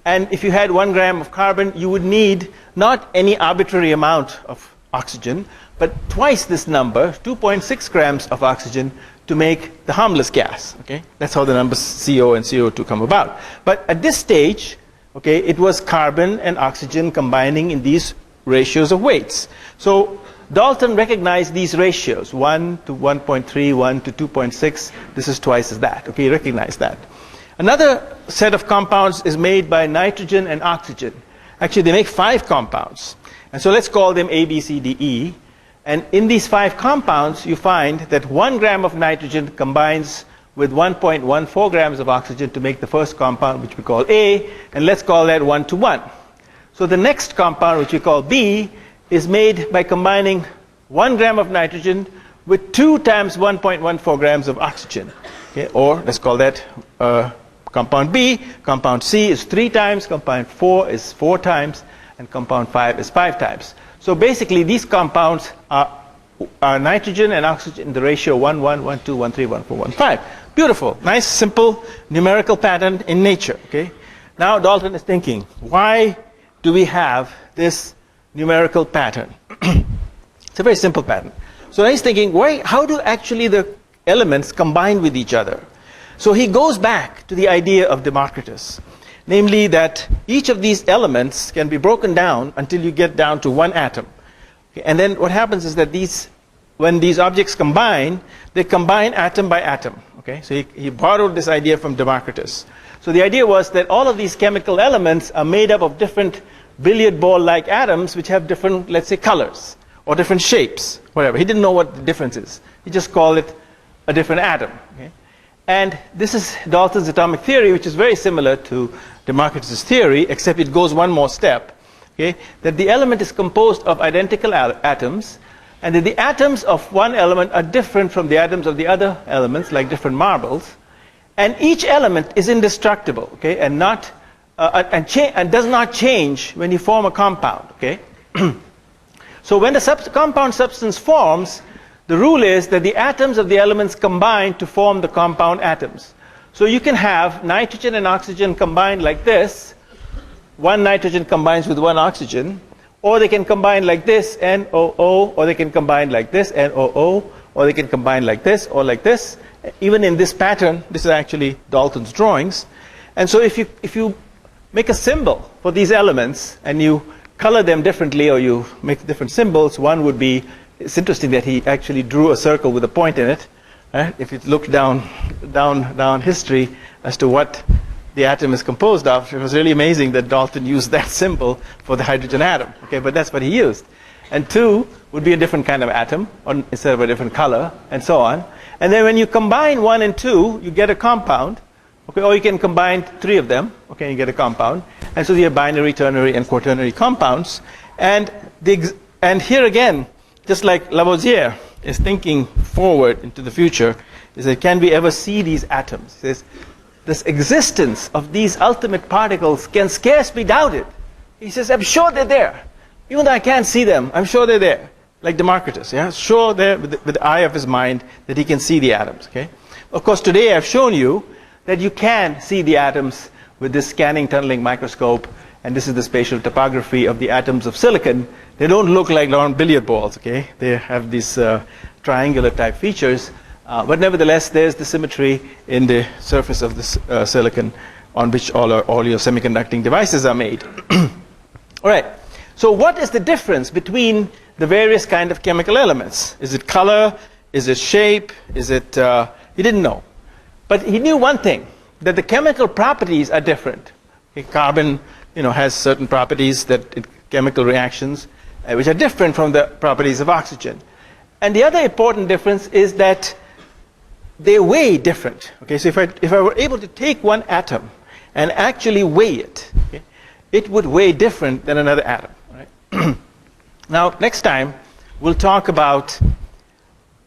And if you had 1 gram of carbon, you would need not any arbitrary amount of oxygen, but twice this number, 2.6 grams of oxygen, to make the harmless gas. Okay? That's how the numbers CO and CO2 come about. But at this stage, okay, it was carbon and oxygen combining in these ratios of weights. So Dalton recognized these ratios, 1 to 1.3, 1 to 2.6. This is twice as that. Okay, he recognized that. Another set of compounds is made by nitrogen and oxygen. Actually, they make 5 compounds. And so let's call them A, B, C, D, E. And in these 5 compounds, you find that 1 gram of nitrogen combines with 1.14 grams of oxygen to make the first compound, which we call A. And let's call that 1 to 1. So the next compound, which we call B, is made by combining 1 gram of nitrogen with 2 times 1.14 grams of oxygen. Okay? Or let's call that compound B. Compound C is 3 times, compound 4 is 4 times, and compound 5 is 5 times. So basically these compounds are nitrogen and oxygen in the ratio 1, 1, 1, 2, 1, 3, 1, 4, 1, 5. Beautiful, nice, simple numerical pattern in nature. Okay? Now Dalton is thinking, why do we have this numerical pattern? It's a very simple pattern. So he's thinking, how do actually the elements combine with each other? So he goes back to the idea of Democritus, namely that each of these elements can be broken down until you get down to 1 atom. Okay, and then what happens is that when these objects combine, they combine atom by atom. Okay? So he borrowed this idea from Democritus. So the idea was that all of these chemical elements are made up of different billiard ball-like atoms which have different, let's say, colors or different shapes, whatever. He didn't know what the difference is. He just called it a different atom. Okay? And this is Dalton's atomic theory, which is very similar to Democritus' theory, except it goes one more step. Okay? That the element is composed of identical atoms, and that the atoms of one element are different from the atoms of the other elements, like different marbles. And each element is indestructible, okay, and does not change when you form a compound. Okay? So when the compound substance forms, the rule is that the atoms of the elements combine to form the compound atoms. So you can have nitrogen and oxygen combined like this. One nitrogen combines with one oxygen, or they can combine like this, NOO, or they can combine like this, NOO, or they can combine like this or like this. Even in this pattern, this is actually Dalton's drawings. And so if you make a symbol for these elements and you color them differently or you make different symbols, one would be, it's interesting that he actually drew a circle with a point in it. Right? If you look down history as to what the atom is composed of, it was really amazing that Dalton used that symbol for the hydrogen atom. Okay, but that's what he used. And 2 would be a different kind of atom, or instead of a different color, and so on. And then when you combine 1 and 2, you get a compound. Okay, or you can combine 3 of them. Okay, you get a compound. And so you have binary, ternary, and quaternary compounds. And here again, just like Lavoisier is thinking forward into the future, is that can we ever see these atoms? He says, this existence of these ultimate particles can scarce be doubted. He says, I'm sure they're there. Even though I can't see them, I'm sure they're there. Like Democritus, yeah? Sure there with the eye of his mind that he can see the atoms, okay? Of course, today I've shown you that you can see the atoms with this scanning tunneling microscope, and this is the spatial topography of the atoms of silicon. They don't look like round billiard balls, okay? They have these triangular type features. But nevertheless, there's the symmetry in the surface of this silicon on which all your semiconducting devices are made. All right. So what is the difference between the various kind of chemical elements? Is it color? Is it shape? Is it... he didn't know. But he knew one thing, that the chemical properties are different. Okay, carbon has certain properties that chemical reactions which are different from the properties of oxygen. And the other important difference is that they weigh different. Okay, so if I were able to take one atom and actually weigh it, okay, it would weigh different than another atom. Right? Now, next time, we'll talk about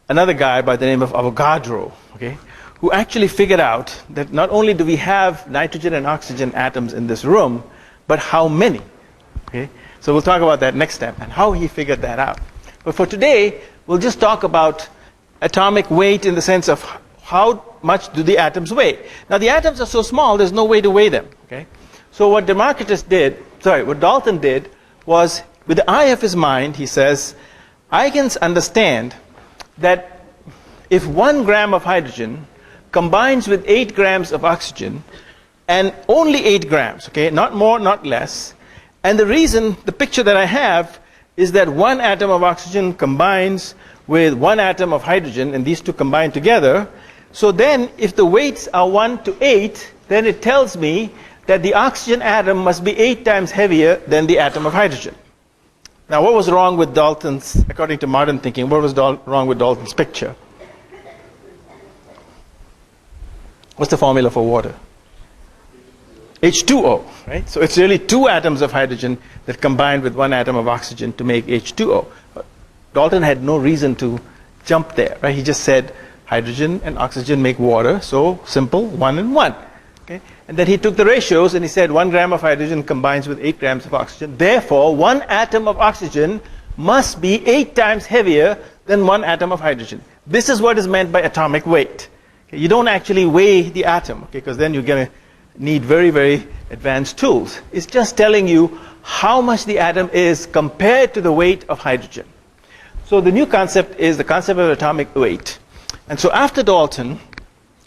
another guy by the name of Avogadro, okay, who actually figured out that not only do we have nitrogen and oxygen atoms in this room, but how many. Okay? So we'll talk about that next time and how he figured that out. But for today, we'll just talk about atomic weight in the sense of how much do the atoms weigh. Now the atoms are so small, there's no way to weigh them. Okay? So what what Dalton did was, with the eye of his mind, he says, I can understand that if 1 gram of hydrogen combines with 8 grams of oxygen, and only 8 grams, okay, not more, not less, and the reason, the picture that I have, is that 1 atom of oxygen combines with 1 atom of hydrogen, and these two combine together. So then, if the weights are 1 to 8, then it tells me that the oxygen atom must be 8 times heavier than the atom of hydrogen. Now, what was wrong with Dalton's, according to modern thinking, what was wrong with Dalton's picture? What's the formula for water? H2O, right? So it's really 2 atoms of hydrogen that combine with 1 atom of oxygen to make H2O. But Dalton had no reason to jump there, right? He just said hydrogen and oxygen make water, so simple, 1 and 1. Okay? And then he took the ratios and he said 1 gram of hydrogen combines with 8 grams of oxygen. Therefore, 1 atom of oxygen must be 8 times heavier than 1 atom of hydrogen. This is what is meant by atomic weight. Okay? You don't actually weigh the atom, okay? Because then you're going to need very, very advanced tools. It's just telling you how much the atom is compared to the weight of hydrogen. So the new concept is the concept of atomic weight. And so after Dalton,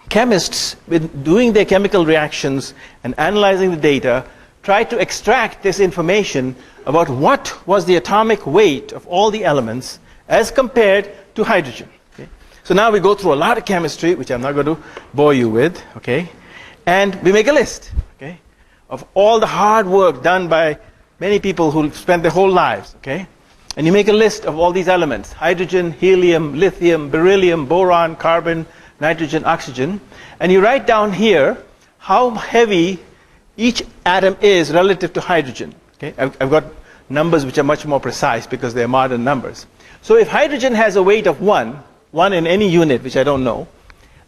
chemists, with doing their chemical reactions and analyzing the data, tried to extract this information about what was the atomic weight of all the elements as compared to hydrogen. Okay? So now we go through a lot of chemistry, which I'm not going to bore you with, okay? And we make a list, okay, of all the hard work done by many people who spent their whole lives, okay? And you make a list of all these elements: hydrogen, helium, lithium, beryllium, boron, carbon, nitrogen, oxygen. And you write down here how heavy each atom is relative to hydrogen. Okay? I've got numbers which are much more precise because they're modern numbers. So if hydrogen has a weight of 1 in any unit, which I don't know,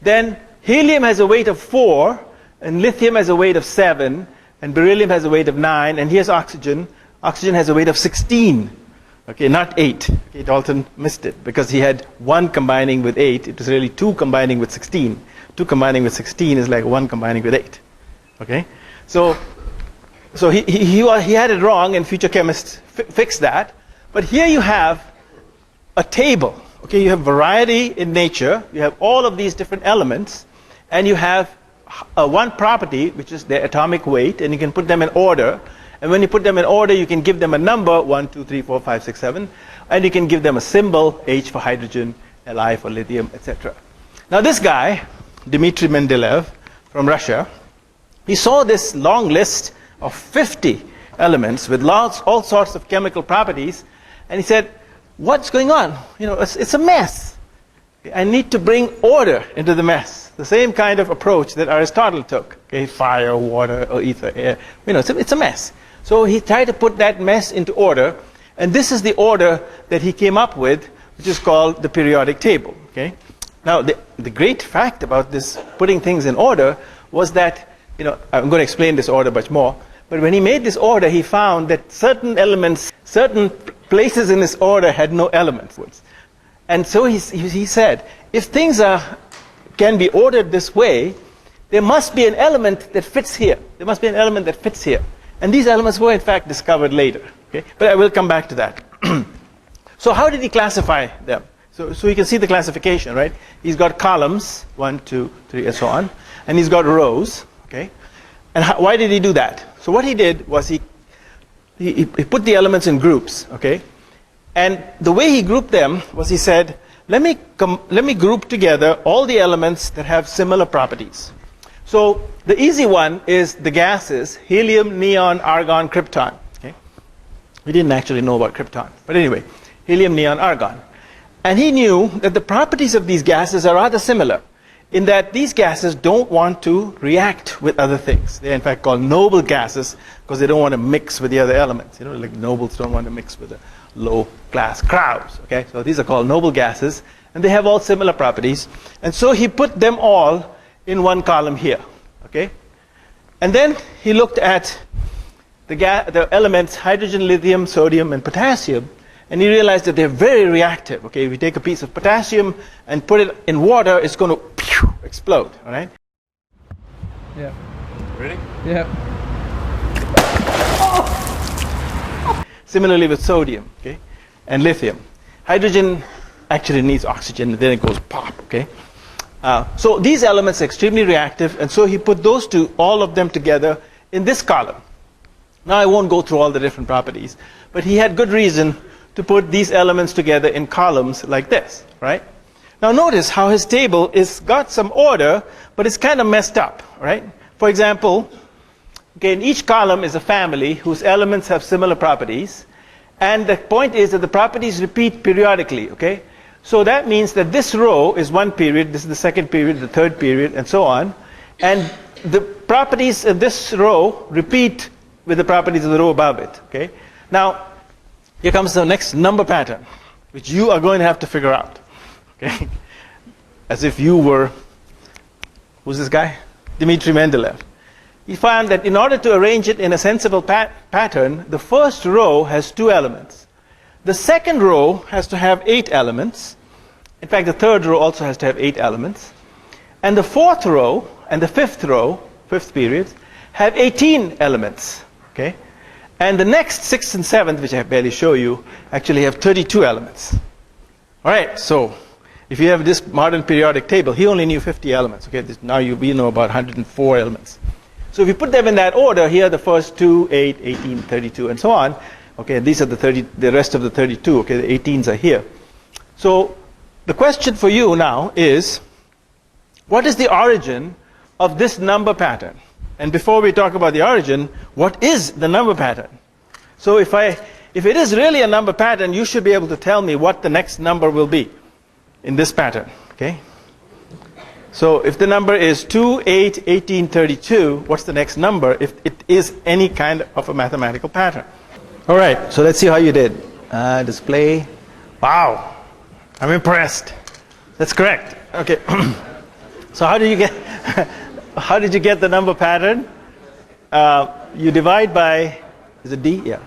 then helium has a weight of 4, and lithium has a weight of 7, and beryllium has a weight of 9, and here's oxygen. Oxygen has a weight of 16. Okay, not 8. Okay, Dalton missed it because he had 1 combining with 8. It was really 2 combining with 16. 2 combining with 16 is like 1 combining with 8. Okay? So he had it wrong, and future chemists fixed that. But here you have a table. Okay, you have variety in nature. You have all of these different elements, and you have one property, which is their atomic weight, and you can put them in order. And when you put them in order, you can give them a number, 1, 2, 3, 4, 5, 6, 7, and you can give them a symbol, H for hydrogen, Li for lithium, etc. Now this guy, Dmitry Mendeleev from Russia, he saw this long list of 50 elements with all sorts of chemical properties, and he said, what's going on? It's a mess. I need to bring order into the mess. The same kind of approach that Aristotle took. Okay, fire, water, or ether, air. It's a mess. So he tried to put that mess into order, and this is the order that he came up with, which is called the periodic table. Okay. Now, the great fact about this putting things in order was that, I'm going to explain this order much more, but when he made this order, he found that certain elements, certain places in this order had no elements. And so he said, if things can be ordered this way, there must be an element that fits here. There must be an element that fits here. And these elements were, in fact, discovered later. Okay? But I will come back to that. So how did he classify them? So you can see the classification, right? He's got columns, 1, 2, 3, and so on. And he's got rows. Okay? And why did he do that? So what he did was he put the elements in groups. Okay? And the way he grouped them was he said, let me group together all the elements that have similar properties. So the easy one is the gases, helium, neon, argon, krypton. Okay? We didn't actually know about krypton. But anyway, helium, neon, argon. And he knew that the properties of these gases are rather similar, in that these gases don't want to react with other things. They're in fact called noble gases because they don't want to mix with the other elements. Like nobles don't want to mix with the low-class crowds. Okay? So these are called noble gases, and they have all similar properties. And so he put them all in one column here. Okay? And then he looked at the elements hydrogen, lithium, sodium, and potassium, and he realized that they're very reactive. Okay? If you take a piece of potassium and put it in water, it's going to explode. All right? Yeah. Ready? Yeah. Similarly with sodium, okay, and lithium. Hydrogen actually needs oxygen, and then it goes pop, okay? So these elements are extremely reactive, and so he put all of them together in this column. Now I won't go through all the different properties, but he had good reason to put these elements together in columns like this, right? Now notice how his table is got some order, but it's kind of messed up, right? For example, okay, in each column is a family whose elements have similar properties, and the point is that the properties repeat periodically, okay? So that means that this row is one period, this is the second period, the third period, and so on, and the properties of this row repeat with the properties of the row above it, okay? Now, here comes the next number pattern, which you are going to have to figure out, okay? As if you were, who's this guy? Dmitry Mendeleev. He found that in order to arrange it in a sensible pattern, the first row has 2 elements. The second row has to have 8 elements. In fact, the third row also has to have 8 elements. And the fourth row and the fifth row, fifth period, have 18 elements. Okay? And the next 6th and 7th, which I barely show you, actually have 32 elements. All right, so if you have this modern periodic table, he only knew 50 elements. Okay, now we know about 104 elements. So if you put them in that order, here the first 2, 8, 18, 32, and so on. Okay, these are the rest of the 32. Okay, the 18s are here. So the question for you now is, what is the origin of this number pattern? And before we talk about the origin, what is the number pattern? So if it is really a number pattern, you should be able to tell me what the next number will be in this pattern. Okay? So if the number is 2, 8, 18, 32, what's the next number if it is any kind of a mathematical pattern? All right, so let's see how you did. Display. Wow, I'm impressed. That's correct. Okay. So how did you get the number pattern? You divide by, is it D? Yeah.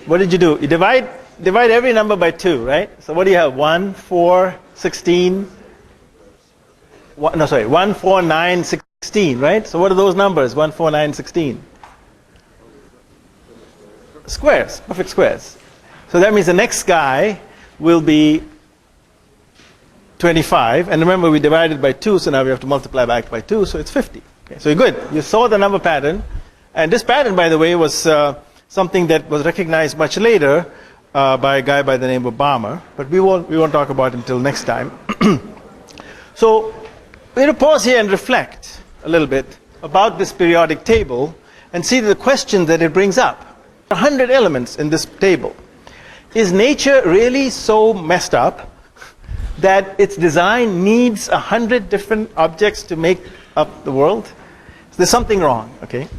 What did you do? You divide every number by 2, right? So what do you have? 1, 4, 16, 1, 4, 9, 16, right? So what are those numbers, 1, 4, 9, 16? Squares, perfect squares. So that means the next guy will be 25. And remember, we divided by 2, so now we have to multiply back by 2, so it's 50. Okay, so you're good. You saw the number pattern. And this pattern, by the way, was something that was recognized much later by a guy by the name of Balmer. But we won't talk about it until next time. So we're going to pause here and reflect a little bit about this periodic table and see the question that it brings up. 100 elements in this table. Is nature really so messed up that its design needs 100 different objects to make up the world? There's something wrong, okay?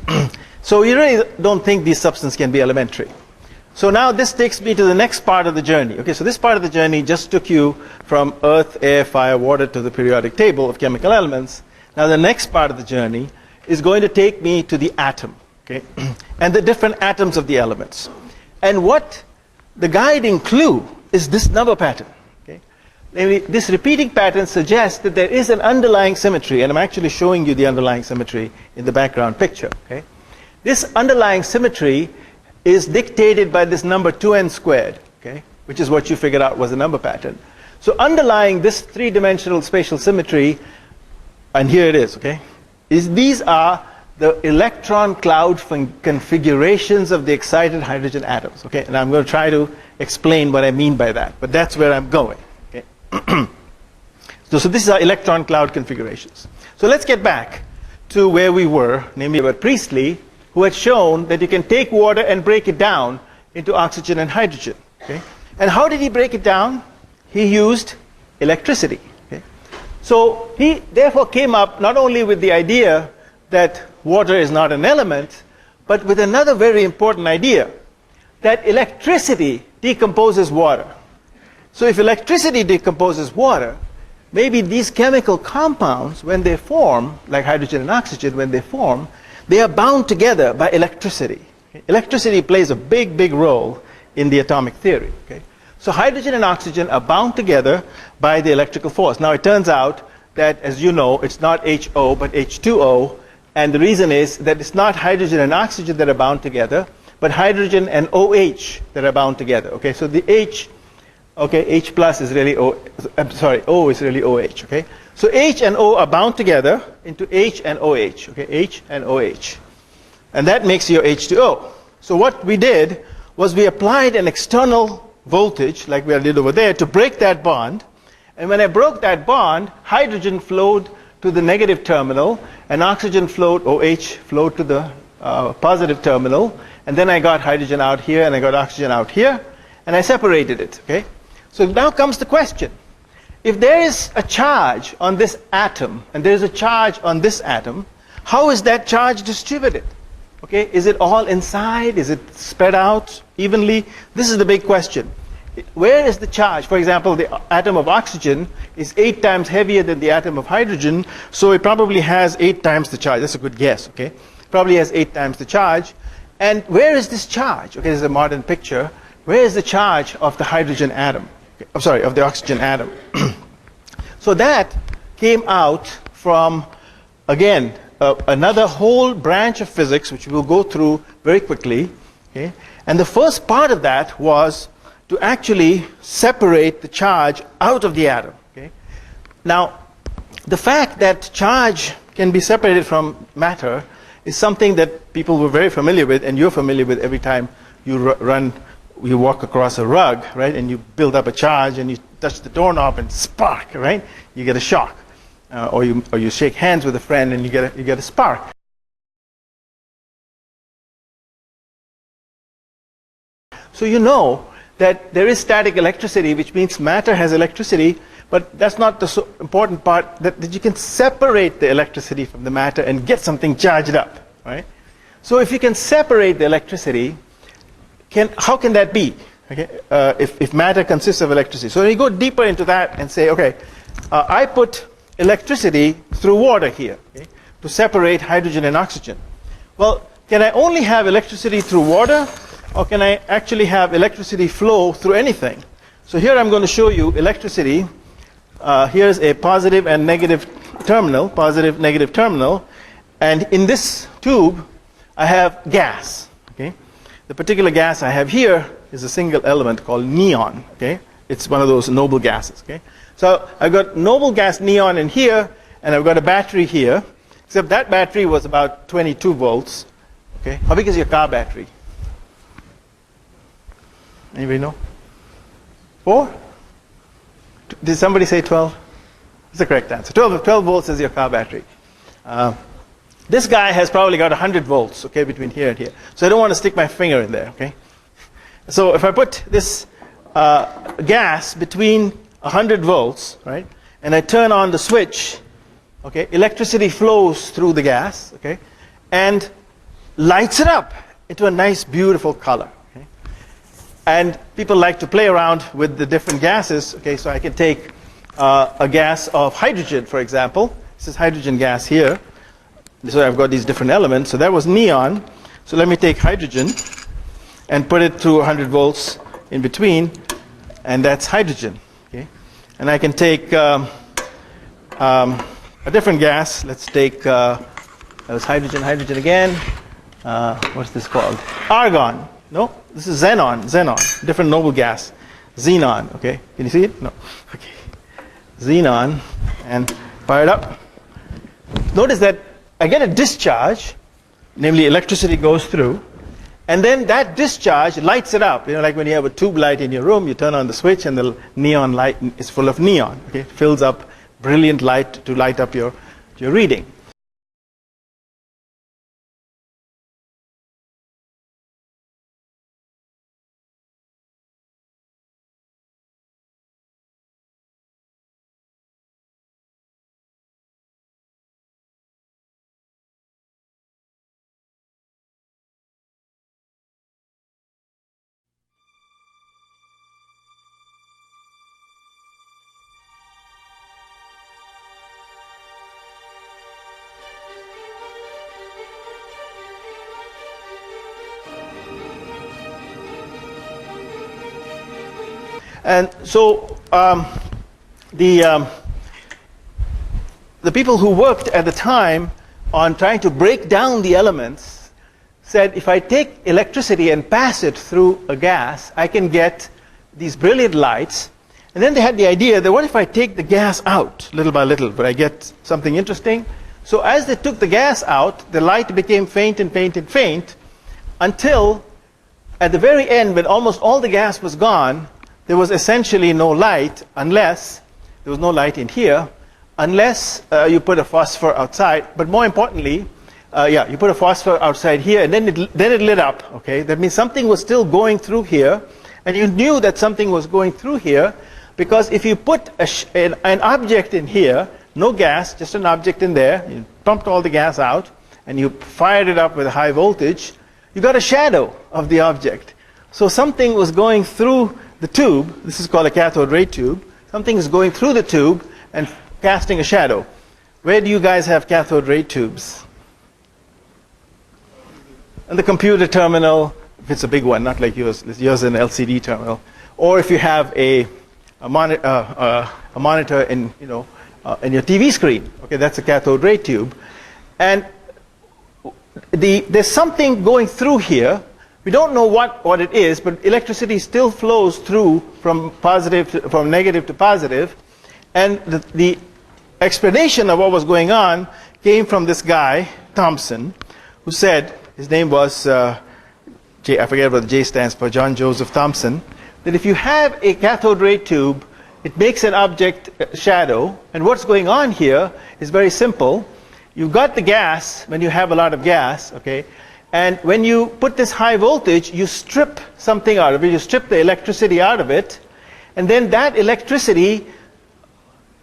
So you really don't think these substances can be elementary. So now this takes me to the next part of the journey. Okay, so this part of the journey just took you from earth, air, fire, water to the periodic table of chemical elements. Now the next part of the journey is going to take me to the atom, okay? And the different atoms of the elements. And what the guiding clue is this number pattern. Okay? Namely, this repeating pattern suggests that there is an underlying symmetry, and I'm actually showing you the underlying symmetry in the background picture. Okay? This underlying symmetry is dictated by this number 2n squared, okay? Which is what you figured out was a number pattern. So underlying this three-dimensional spatial symmetry, and here it is, okay, is these are the electron cloud configurations of the excited hydrogen atoms. Okay, and I'm going to try to explain what I mean by that, but that's where I'm going. Okay. So these are electron cloud configurations. So let's get back to where we were, namely about Priestley, who had shown that you can take water and break it down into oxygen and hydrogen. Okay. And how did he break it down? He used electricity. Okay. So he therefore came up not only with the idea that water is not an element, but with another very important idea, that electricity decomposes water. So if electricity decomposes water, maybe these chemical compounds, when they form, like hydrogen and oxygen, when they form, they are bound together by electricity. Okay? Electricity plays a big, big role in the atomic theory. Okay? So hydrogen and oxygen are bound together by the electrical force. Now it turns out that, as you know, it's not HO, but H2O. And the reason is that it's not hydrogen and oxygen that are bound together, but hydrogen and OH that are bound together. Okay, so the H, okay, H plus is really O, I'm sorry, O is really OH. Okay, so H and O are bound together into H and OH. Okay, H and OH, and that makes your H2O. So what we did was we applied an external voltage, like we did over there, to break that bond. And when I broke that bond, hydrogen flowed to the negative terminal, and oxygen flowed, OH flowed to the positive terminal, and then I got hydrogen out here, and I got oxygen out here, and I separated it. Okay? So now comes the question. If there is a charge on this atom, and there is a charge on this atom, how is that charge distributed? Okay? Is it all inside? Is it spread out evenly? This is the big question. Where is the charge? For example, the atom of oxygen is 8 times heavier than the atom of hydrogen, so it probably has 8 times the charge. That's a good guess, okay? Probably has 8 times the charge. And where is this charge? Okay, this is a modern picture. Where is the charge of the hydrogen atom? Okay, I'm sorry, of the oxygen atom. So that came out from, again, another whole branch of physics, which we'll go through very quickly. Okay? And the first part of that was to actually separate the charge out of the atom. Okay? Now, the fact that charge can be separated from matter is something that people were very familiar with, and you're familiar with every time you you walk across a rug, right? And you build up a charge, and you touch the doorknob and spark, right? You get a shock, or you shake hands with a friend and you get a spark. So you know that there is static electricity, which means matter has electricity, but that's not the so important part, that you can separate the electricity from the matter and get something charged up, right? So if you can separate the electricity, how can that be? Okay? If matter consists of electricity. So you go deeper into that and say, okay, I put electricity through water here, okay, to separate hydrogen and oxygen. Well, can I only have electricity through water, or can I actually have electricity flow through anything? So here I'm going to show you electricity. Here's a positive and negative terminal, positive, negative terminal. And in this tube, I have gas. Okay? The particular gas I have here is a single element called neon. Okay? It's one of those noble gases. Okay? So I've got noble gas neon in here, and I've got a battery here, except that battery was about 22 volts. Okay? How big is your car battery? Anybody know? 4? Did somebody say 12? That's the correct answer. 12 volts is your car battery. This guy has probably got 100 volts, okay, between here and here. So I don't want to stick my finger in there, okay? So if I put this gas between 100 volts, right, and I turn on the switch, okay, electricity flows through the gas, okay, and lights it up into a nice, beautiful color. Okay? And people like to play around with the different gases, okay, so I can take a gas of hydrogen, for example. This is hydrogen gas here. So I've got these different elements. So that was neon. So let me take hydrogen and put it through 100 volts in between, and that's hydrogen. Okay? And I can take a different gas. Let's take, that was hydrogen again. What's this called? Argon. No, this is xenon, different noble gas. Xenon, okay? Can you see it? No. Okay. Xenon, and fire it up. Notice that I get a discharge, namely electricity goes through, and then that discharge lights it up. You know, like when you have a tube light in your room, you turn on the switch and the neon light is full of neon. Okay, it fills up brilliant light to light up your reading. And so the people who worked at the time on trying to break down the elements said, if I take electricity and pass it through a gas, I can get these brilliant lights. And then they had the idea that what if I take the gas out little by little, but I get something interesting? So as they took the gas out, the light became faint and faint and faint, until at the very end, when almost all the gas was gone, there was essentially no light, unless there was no light in here, unless you put a phosphor outside. But more importantly, you put a phosphor outside here, and then it lit up. Okay, that means something was still going through here, and you knew that something was going through here, because if you put an object in here, no gas, just an object in there, you pumped all the gas out, and you fired it up with a high voltage, you got a shadow of the object. So something was going through the tube. This is called a cathode ray tube. Something is going through the tube and casting a shadow. Where do you guys have cathode ray tubes? In the computer terminal, if it's a big one, not like yours. Yours is an LCD terminal. Or if you have a monitor in your TV screen. Okay, that's a cathode ray tube. And there's something going through here. We don't know what it is, but electricity still flows through from negative to positive. And the explanation of what was going on came from this guy, Thomson, who said, his name was, I forget what the J stands for, John Joseph Thomson, that if you have a cathode ray tube, it makes an object shadow. And what's going on here is very simple. You've got the gas when you have a lot of gas, okay? And when you put this high voltage, you strip something out of it. You strip the electricity out of it. And then that electricity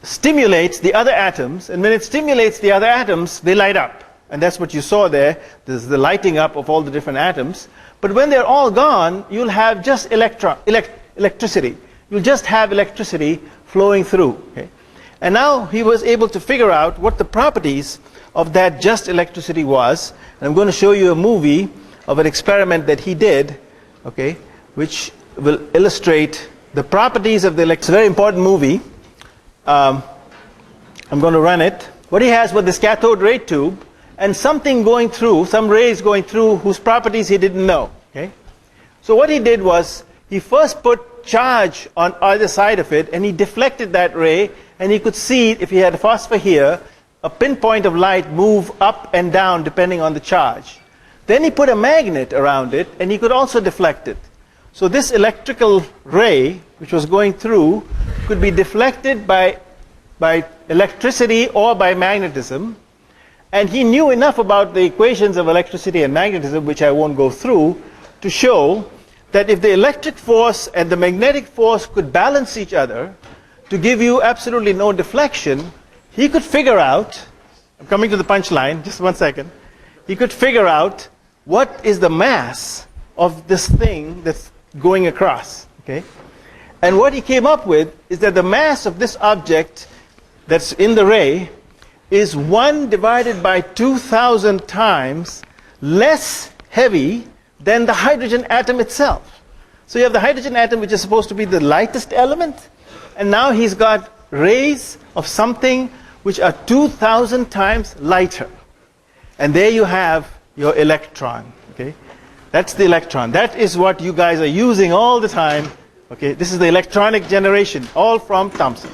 stimulates the other atoms. And when it stimulates the other atoms, they light up. And that's what you saw there. There's the lighting up of all the different atoms. But when they're all gone, you'll have just electricity. You'll just have electricity flowing through. Okay? And now he was able to figure out what the properties of that just electricity was. And I'm going to show you a movie of an experiment that he did, okay, which will illustrate the properties of the electricity. It's a very important movie. I'm going to run it. what he has was this cathode ray tube and something going through, some rays going through whose properties he didn't know. Okay? So what he did was he first put charge on either side of it and he deflected that ray, and he could see, if he had a phosphor here, a pinpoint of light move up and down depending on the charge. Then he put a magnet around it and he could also deflect it. So this electrical ray which was going through could be deflected by electricity or by magnetism. And he knew enough about the equations of electricity and magnetism, which I won't go through, to show that if the electric force and the magnetic force could balance each other to give you absolutely no deflection, he could figure out, I'm coming to the punchline, just 1 second, he could figure out what is the mass of this thing that's going across. Okay? And what he came up with is that the mass of this object that's in the ray is 1 divided by 2,000 times less heavy than the hydrogen atom itself. So you have the hydrogen atom, which is supposed to be the lightest element, and now he's got rays of something which are 2,000 times lighter. And there you have your electron. Okay? That's the electron. That is what you guys are using all the time. Okay? This is the electronic generation, all from Thomson.